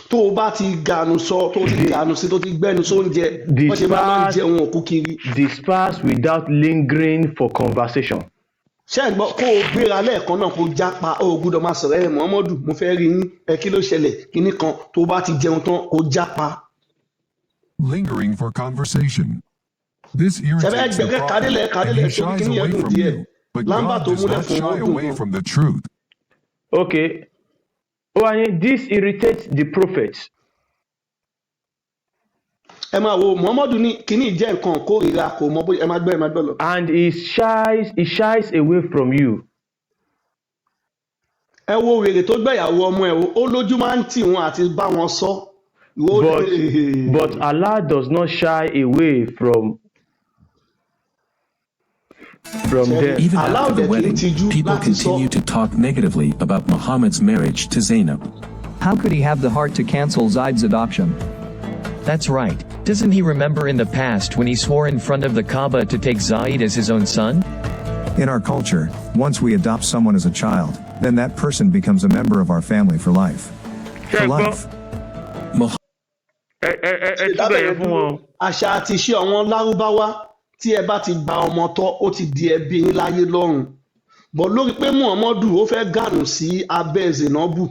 Tó o bá ti gànù sọ tó ti gànù sí tó ti gbẹ́nu sóúnjẹ wọ́n ṣe máa ń jẹun òkú kiri. Disperse without lingering for conversation. Ṣé ẹ gbọ́ kó o gbéra lẹ́ẹ̀kan náà kó jápa o gbúdọ̀ máa sọ̀rọ̀ ẹ̀ Muhammadu mo fẹ́ rí yín kí ló ṣẹlẹ̀ kíní kan tó o bá ti jẹun tán kó jápa. Lingering for conversation. This irritates the Prophet and he shies away from you, but God does not shy away from the truth. Okay. This irritates the Prophet. Ẹ máa wo Muhammadu ní kíní jẹ́ nǹkan kórìíra kò mọ bóyá ẹ máa gbẹ́ lọ. And he shies away from you. Ẹ wo wèrè tó gbẹ̀yàwó ọmọ ẹ̀ ó lójú máa ń tì wọ́n àti bá wọn sọ. But Allah does not shy away from them. Even after the wedding, people continue to talk negatively about Muhammad's marriage to Zainab. How could he have the heart to cancel Zayd's adoption? That's right. Doesn't he remember in the past when he swore in front of the Kaaba to take Zayd as his own son? In our culture, once we adopt someone as a child, then that person becomes a member of our family for life. For life. Àṣà àti ìṣe àwọn Lárúbáwá tí ẹ bá ti gba ọmọ tọ́ ó ti di ẹbí yín láyé lọ́run. Bọ̀ lórí pé Muhammadu ó fẹ́ gànù sí abẹ́ Zainabu,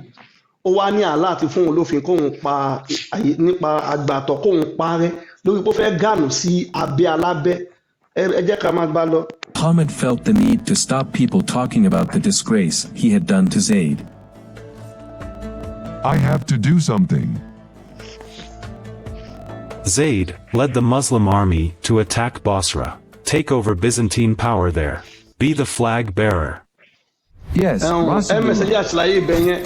ó wá ní àlá àti fún òun lófin kóun pa nípa àgbàtọ̀ kóun parẹ́ lórí pé ó fẹ́ gànù sí abẹ́ alábẹ́. Ẹ jẹ́ ká máa gbá lọ. Mohammed felt the need to stop people talking about the disgrace he had done to Zayd. I have to do something. Zayd led the Muslim army to attack Basra, take over Byzantine power there, be the flag bearer. Yes, mẹ́sẹ̀lẹ́ àṣìláyé ibẹ̀ yẹn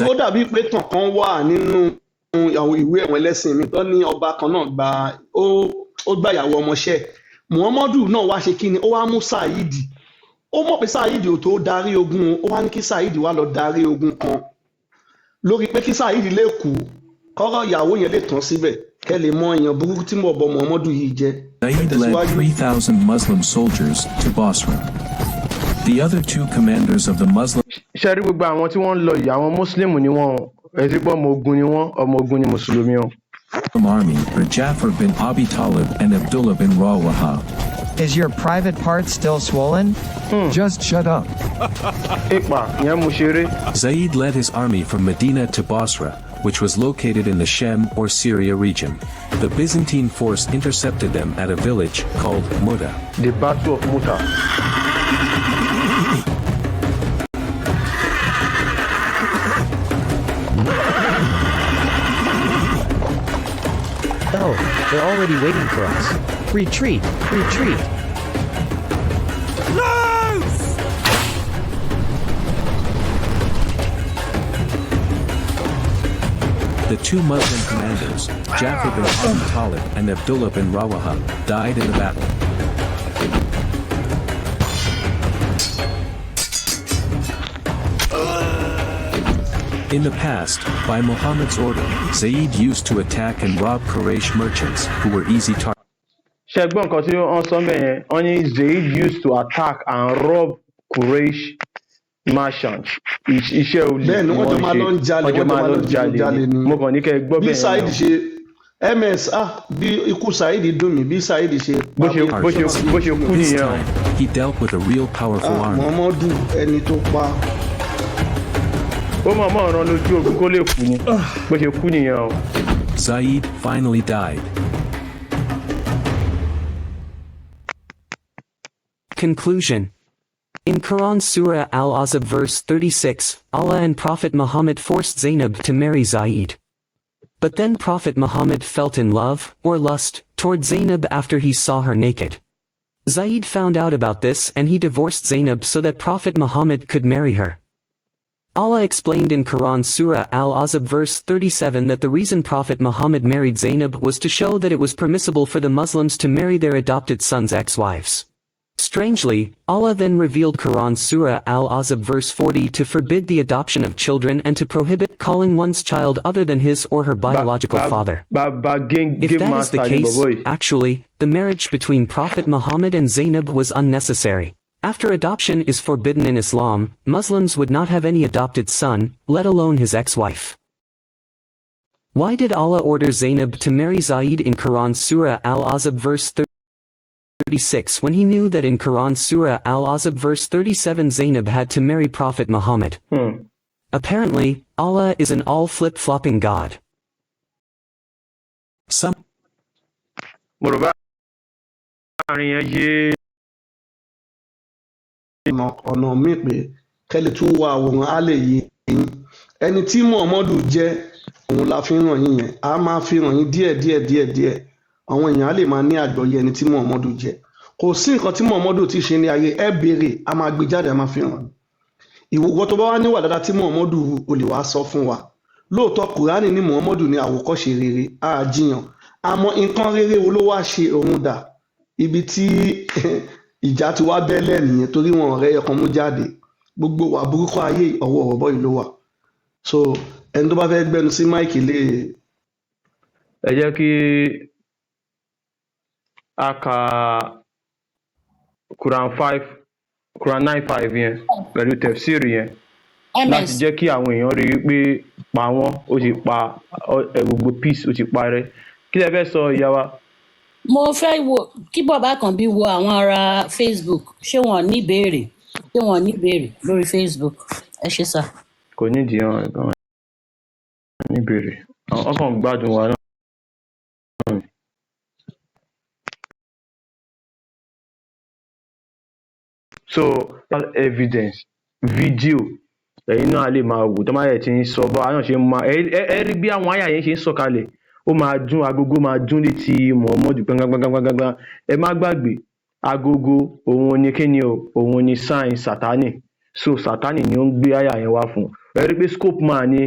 ó dàbí pé tàn kan wà nínú àwọn ìwé ẹ̀wọ̀n ẹlẹ́sìn mi tó ní ọba kan náà ó gba ìyàwó ọmọọṣẹ́ Muhammadu náà wá ṣe kí ni ó wá mú Saheed ó mọ̀ pé Saheed ò tó darí ogun ó wá ní kí Saheed wá lọ darí ogun kan lórí pé kí Saheed lè kú kọ́rọ̀ ìyàwó yẹn lè tán síbẹ̀ kẹ́ lè mọ èèyàn burúkú tí mo bọ̀ Muhammadu yìí jẹ́. Saheed led 3,000 Muslim soldiers to Basra. The other two commanders of the Muslim. Ṣé rí gbogbo àwọn tí wọ́n ń lọ yìí àwọn Muslim ni wọ́n ẹ̀sìn pé ọmọ ogun ni wọ́n ọmọ ogun ni Mùsùlùmí o. Army are Jafar bin Abi Talib and Abdullah bin Rawaha. Is your private part still swollen? Just shut up. Zayd led his army from Medina to Basra, which was located in the Shem or Syria region. The Byzantine force intercepted them at a village called Muta. The Battle of Muta. Oh, they're already waiting for us. Retreat! Retreat! No! The two Muslim commanders, Jafar bin Abi Talib and Abdullah bin Rawaha, died in the battle. In the past, by Muhammad's order, Zayd used to attack and rob Quraysh merchants who were easy targets. Ṣẹ́gbọ́n nǹkan tí wọ́n sọ mẹ́yẹn, wọ́n ní Zayd used to attack and rob Quraysh merchants. Iṣẹ́ olè bẹ́ẹ̀ ni wọ́n jọ máa lọ ń jalè ni. Mo kàn ní kẹ́ ẹ gbọ́ bẹ́ẹ̀. Bí Saheed ṣe MS bí ikú Saheed dùn mí bí Saheed ṣe. Bó ṣe kú nìyẹn. He dealt with a real powerful army. Muhammadu ẹni tó pa. Zayd finally died. Conclusion. In Quran Surah Al-Ahzab verse 36, Allah and Prophet Muhammad forced Zainab to marry Zayd. But then Prophet Muhammad felt in love, or lust, toward Zainab after he saw her naked. Zayd found out about this and he divorced Zainab so that Prophet Muhammad could marry her. Allah explained in Quran Surah Al-Ahzab verse 37 that the reason Prophet Muhammad married Zainab was to show that it was permissible for the Muslims to marry their adopted sons' ex-wives. Strangely, Allah then revealed Quran Surah Al-Ahzab verse 40 to forbid the adoption of children and to prohibit calling one's child other than his or her biological father. If that is the case, actually, the marriage between Prophet Muhammad and Zainab was unnecessary. After adoption is forbidden in Islam, Muslims would not have any adopted son, let alone his ex-wife. Why did Allah order Zainab to marry Zayd in Quran Surah Al-Ahzab verse 36 when he knew that in Quran Surah Al-Ahzab verse 37 Zainab had to marry Prophet Muhammad? Apparently, Allah is an all-flip-flopping God. ọ̀nà míì pé kẹ́lẹ̀ tún wá àwòrán á lè yé yín ẹni tí Muhammadu jẹ́ òun la fi ń ràn yín yẹn a máa fi ràn yín díẹ̀ àwọn èèyàn á lè máa ní àgbọ́yé ẹni tí Muhammadu jẹ́ kò sí nǹkan tí Muhammadu ti ṣe ní ayé ẹ béèrè a máa gbé jáde a máa fi hàn ìwọ tó bá wá níwà dáadáa tí Muhammadu ò lè wá sọ fún wa lóòótọ́ Kùránì ní Muhammadu ní àwòkọ́ṣe rere á jiyàn àmọ́ nǹkan rere wo ló wá ṣe òun dà ibi tí ìjà ti wá bẹ́lẹ̀ nìyẹn torí wọn ọ̀rẹ́ ẹ̀kan mú jáde gbogbo wà burúkú ayé ọwọ́ ọ̀bọ ìlú wa so ẹni tó bá fẹ́ gbẹnu sí máìkì lè. ẹ jẹ́ kí a ka Quran 5 Quran 9:5 yẹn pẹ̀lú tafsir yẹn láti jẹ́ kí àwọn èèyàn rí i pé pa wọ́n ó ti pa gbogbo peace ó ti parẹ́ kí lẹ fẹ́ sọ ìyá wa. Mo fẹ́ wo kí bàbá kan bí wo àwọn ará Facebook ṣé wọn ní ìbéèrè lórí Facebook ẹ ṣé sà. Kò nídìí ọ̀hún ní ìbéèrè ọkàn gbádùn wa náà. So evidence video ẹ̀yin náà lè máa wò tó máa yẹ ti ń sọ bá náà ṣe máa ẹ rí bí àwọn àyà yẹn ṣe ń sọ̀kalẹ̀ ó máa dún agogo máa dún létí Muhammad gbangbangbangbangbangban ẹ má gbàgbé agogo òun ni kíni o òun ni sign Sátánì so Sátánì ni ó ń gbé àyà yẹn wá fún ẹ rí pé scope man ni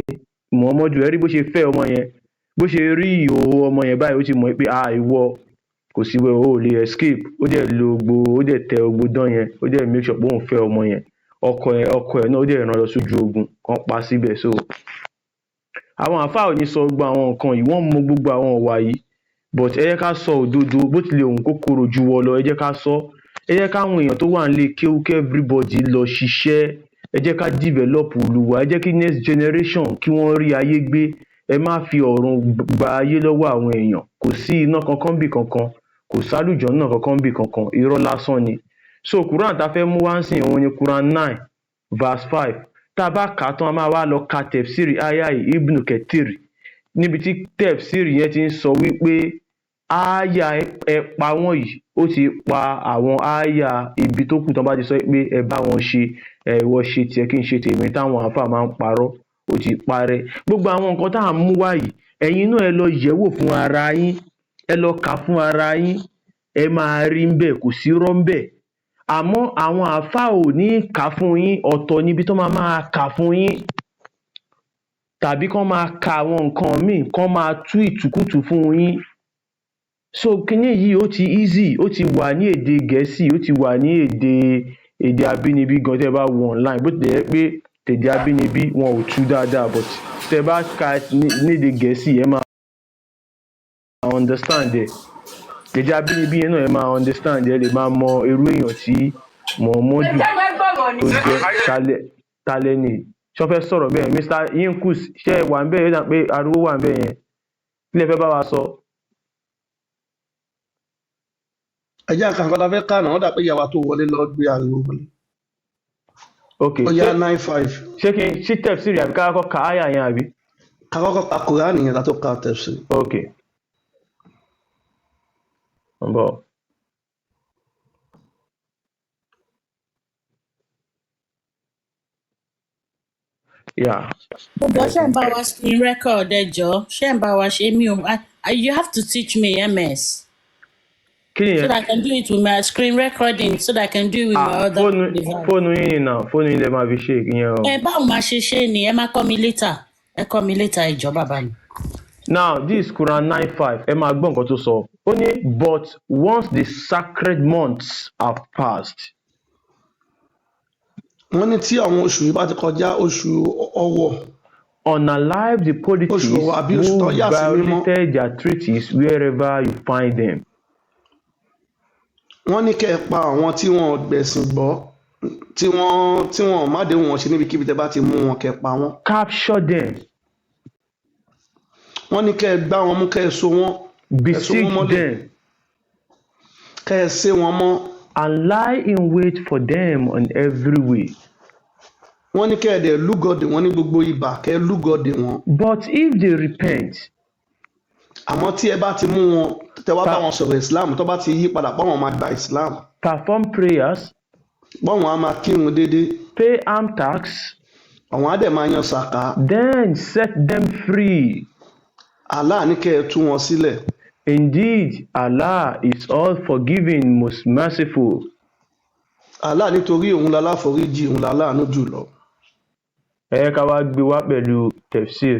Muhammad ẹ rí bó ṣe fẹ́ ọmọ yẹn bó ṣe rí ìhòòhò ọmọ yẹn báyìí ó ti mọ̀ pé ìwọ kò sí wẹ̀ ó lè escape ó dẹ̀ lo gbogbo ó dẹ̀ tẹ gbogbo dán yẹn ó dẹ̀ make sure pé òun fẹ́ ọmọ yẹn ọkọ ẹ̀ náà ó dẹ̀ ràn lọ sójú ogun kan pa síbẹ̀ so àwọn àfáà ò ní sọ gbogbo àwọn nǹkan yìí wọ́n mọ gbogbo àwọn ọ̀wà yìí but ẹ jẹ́ ká sọ òdodo bó tilẹ̀ òun kó korò ju wọ lọ ẹ jẹ́ ká sọ ẹ jẹ́ káwọn èèyàn tó wà nílé kéwúkẹ́ everybody lọ ṣiṣẹ́ ẹ jẹ́ ká develop Olúwa ẹ jẹ́ kí next generation kí wọ́n rí ayé gbé ẹ má fi ọ̀run gba ayé lọ́wọ́ àwọn èèyàn kò sí iná kankan bì kankan kò sálùjọ náà kankan bì kankan irọ́ lásán ni so Quran tá fẹ́ mú wá ń sìn òun ni Quran 9 verse 5 tá a bá kà á tán a máa wá lọ ka tefsiri aya Ibn Kathir níbi tí tefsiri yẹn ti ń sọ wípé aya ẹ pa wọ́n yìí ó ti pa àwọn aya ibi tó kù tán bá ti sọ pé ẹ bá wọn ṣe ìwọ ṣe tiẹ̀ kí n ṣe tèmi táwọn àáfàá máa ń parọ́ ó ti parẹ́ gbogbo àwọn nǹkan tá à ń mú wá yìí ẹ̀yin náà ẹ lọ yẹ̀wò fún ara yín ẹ lọ kà fún ara yín ẹ máa rí ń bẹ̀ kò sí rọ́ ń bẹ̀ àmọ́ àwọn àáfàá ò ní kà fún yín ọ̀tọ̀ níbi tó máa kà fún yín tàbí kán máa ka àwọn nǹkan míì kán máa tú ìtùkùtù fún yín so kíní yìí ó ti easy ó ti wà ní èdè Gẹ̀ẹ́sì ó ti wà ní èdè abínibí gan tẹ́ bá wo online bó tilẹ̀ jẹ́ pé èdè abínibí wọn ò tú dáadáa but tẹ́ bá ka ní èdè Gẹ̀ẹ́sì ẹ máa understand ẹ̀ èdè abínibí yẹn náà ẹ máa understand ẹ lè máa mọ irú èèyàn tí Muhammadu tó jẹ́ talẹ́ ni ṣé wọ́n fẹ́ sọ̀rọ̀ bẹ́ẹ̀ Mr. Yinkus ṣé ẹ wà ń bẹ́ẹ̀ yóò dà pé ariwo wà ń bẹ́ẹ̀ yẹn kí lẹ fẹ́ bá wa sọ. ẹ jẹ́ àkànkọ́ la fẹ́ kà náà wọ́n dà pé ìyàwó tó wọlé lọ gbé ariwo wọlé. ok ó yá 9:5. ṣé kí n ṣí tẹ̀síìrì àbí ká kọ́kọ́ ka àyà yẹn àbí. ká kọ́kọ́ ka Kùránì yẹn ká tó ka tẹ̀síìrì. ok. Bon. Yeah. Ṣé ń bá wa screen record ẹ jọ̀ọ́ ṣé ń bá wa ṣe mí o you have to teach me MS. So that I can do it with my screen recording so that I can do it with my other device. Fóònù yín náà fóònù yín lè máa fi ṣe ìyẹn o. Báwo máa ṣe ni ẹ máa kọ́ mi later ẹ kọ́ mi later ẹ jọ̀ọ́ bàbá mi. Now this Quran 9:5 ẹ máa gbọ́ nǹkan tó sọ ó ní but once the sacred months have passed. Wọ́n ní tí àwọn oṣù yìí bá ti kọjá oṣù ọ̀wọ̀. Unalive the politics who violated their treaties wherever you find them. Wọ́n ní kẹ́ ẹ pa àwọn tí wọ́n gbẹ̀sìn gbọ́ tí wọ́n má dé wọn ṣe níbikíbi tẹ́ bá ti mú wọn kẹ́ ẹ pa wọ́n. Capture them. Wọ́n ní kẹ́ ẹ gbá wọn mú kẹ́ ẹ so wọ́n. Besiege them. Kẹ́ ẹ sé wọn mọ́. And lie in wait for them on every way. Wọ́n ní kẹ́ ẹ dẹ̀ lúgọ̀dì wọn ní gbogbo ibà kẹ́ ẹ lúgọ̀dì wọn. But if they repent. Àmọ́ tí ẹ bá ti mú wọn tẹ́ wá bá wọn sọ̀rọ̀ Islam tó bá ti yí padà pọ́n wọn máa gba Islam. Perform prayers. Pọ́n wọn á máa kírun déédéé. Pay arm tax. Àwọn á dẹ̀ máa yan sàká. Then set them free. Allah ní kẹ́ ẹ tú wọn sílẹ̀. Indeed, Allah is all forgiving, most merciful. Allah nítorí òun láláforíjì òun láláàánú jùlọ. Ẹ ká wá gbé wá pẹ̀lú tefsir.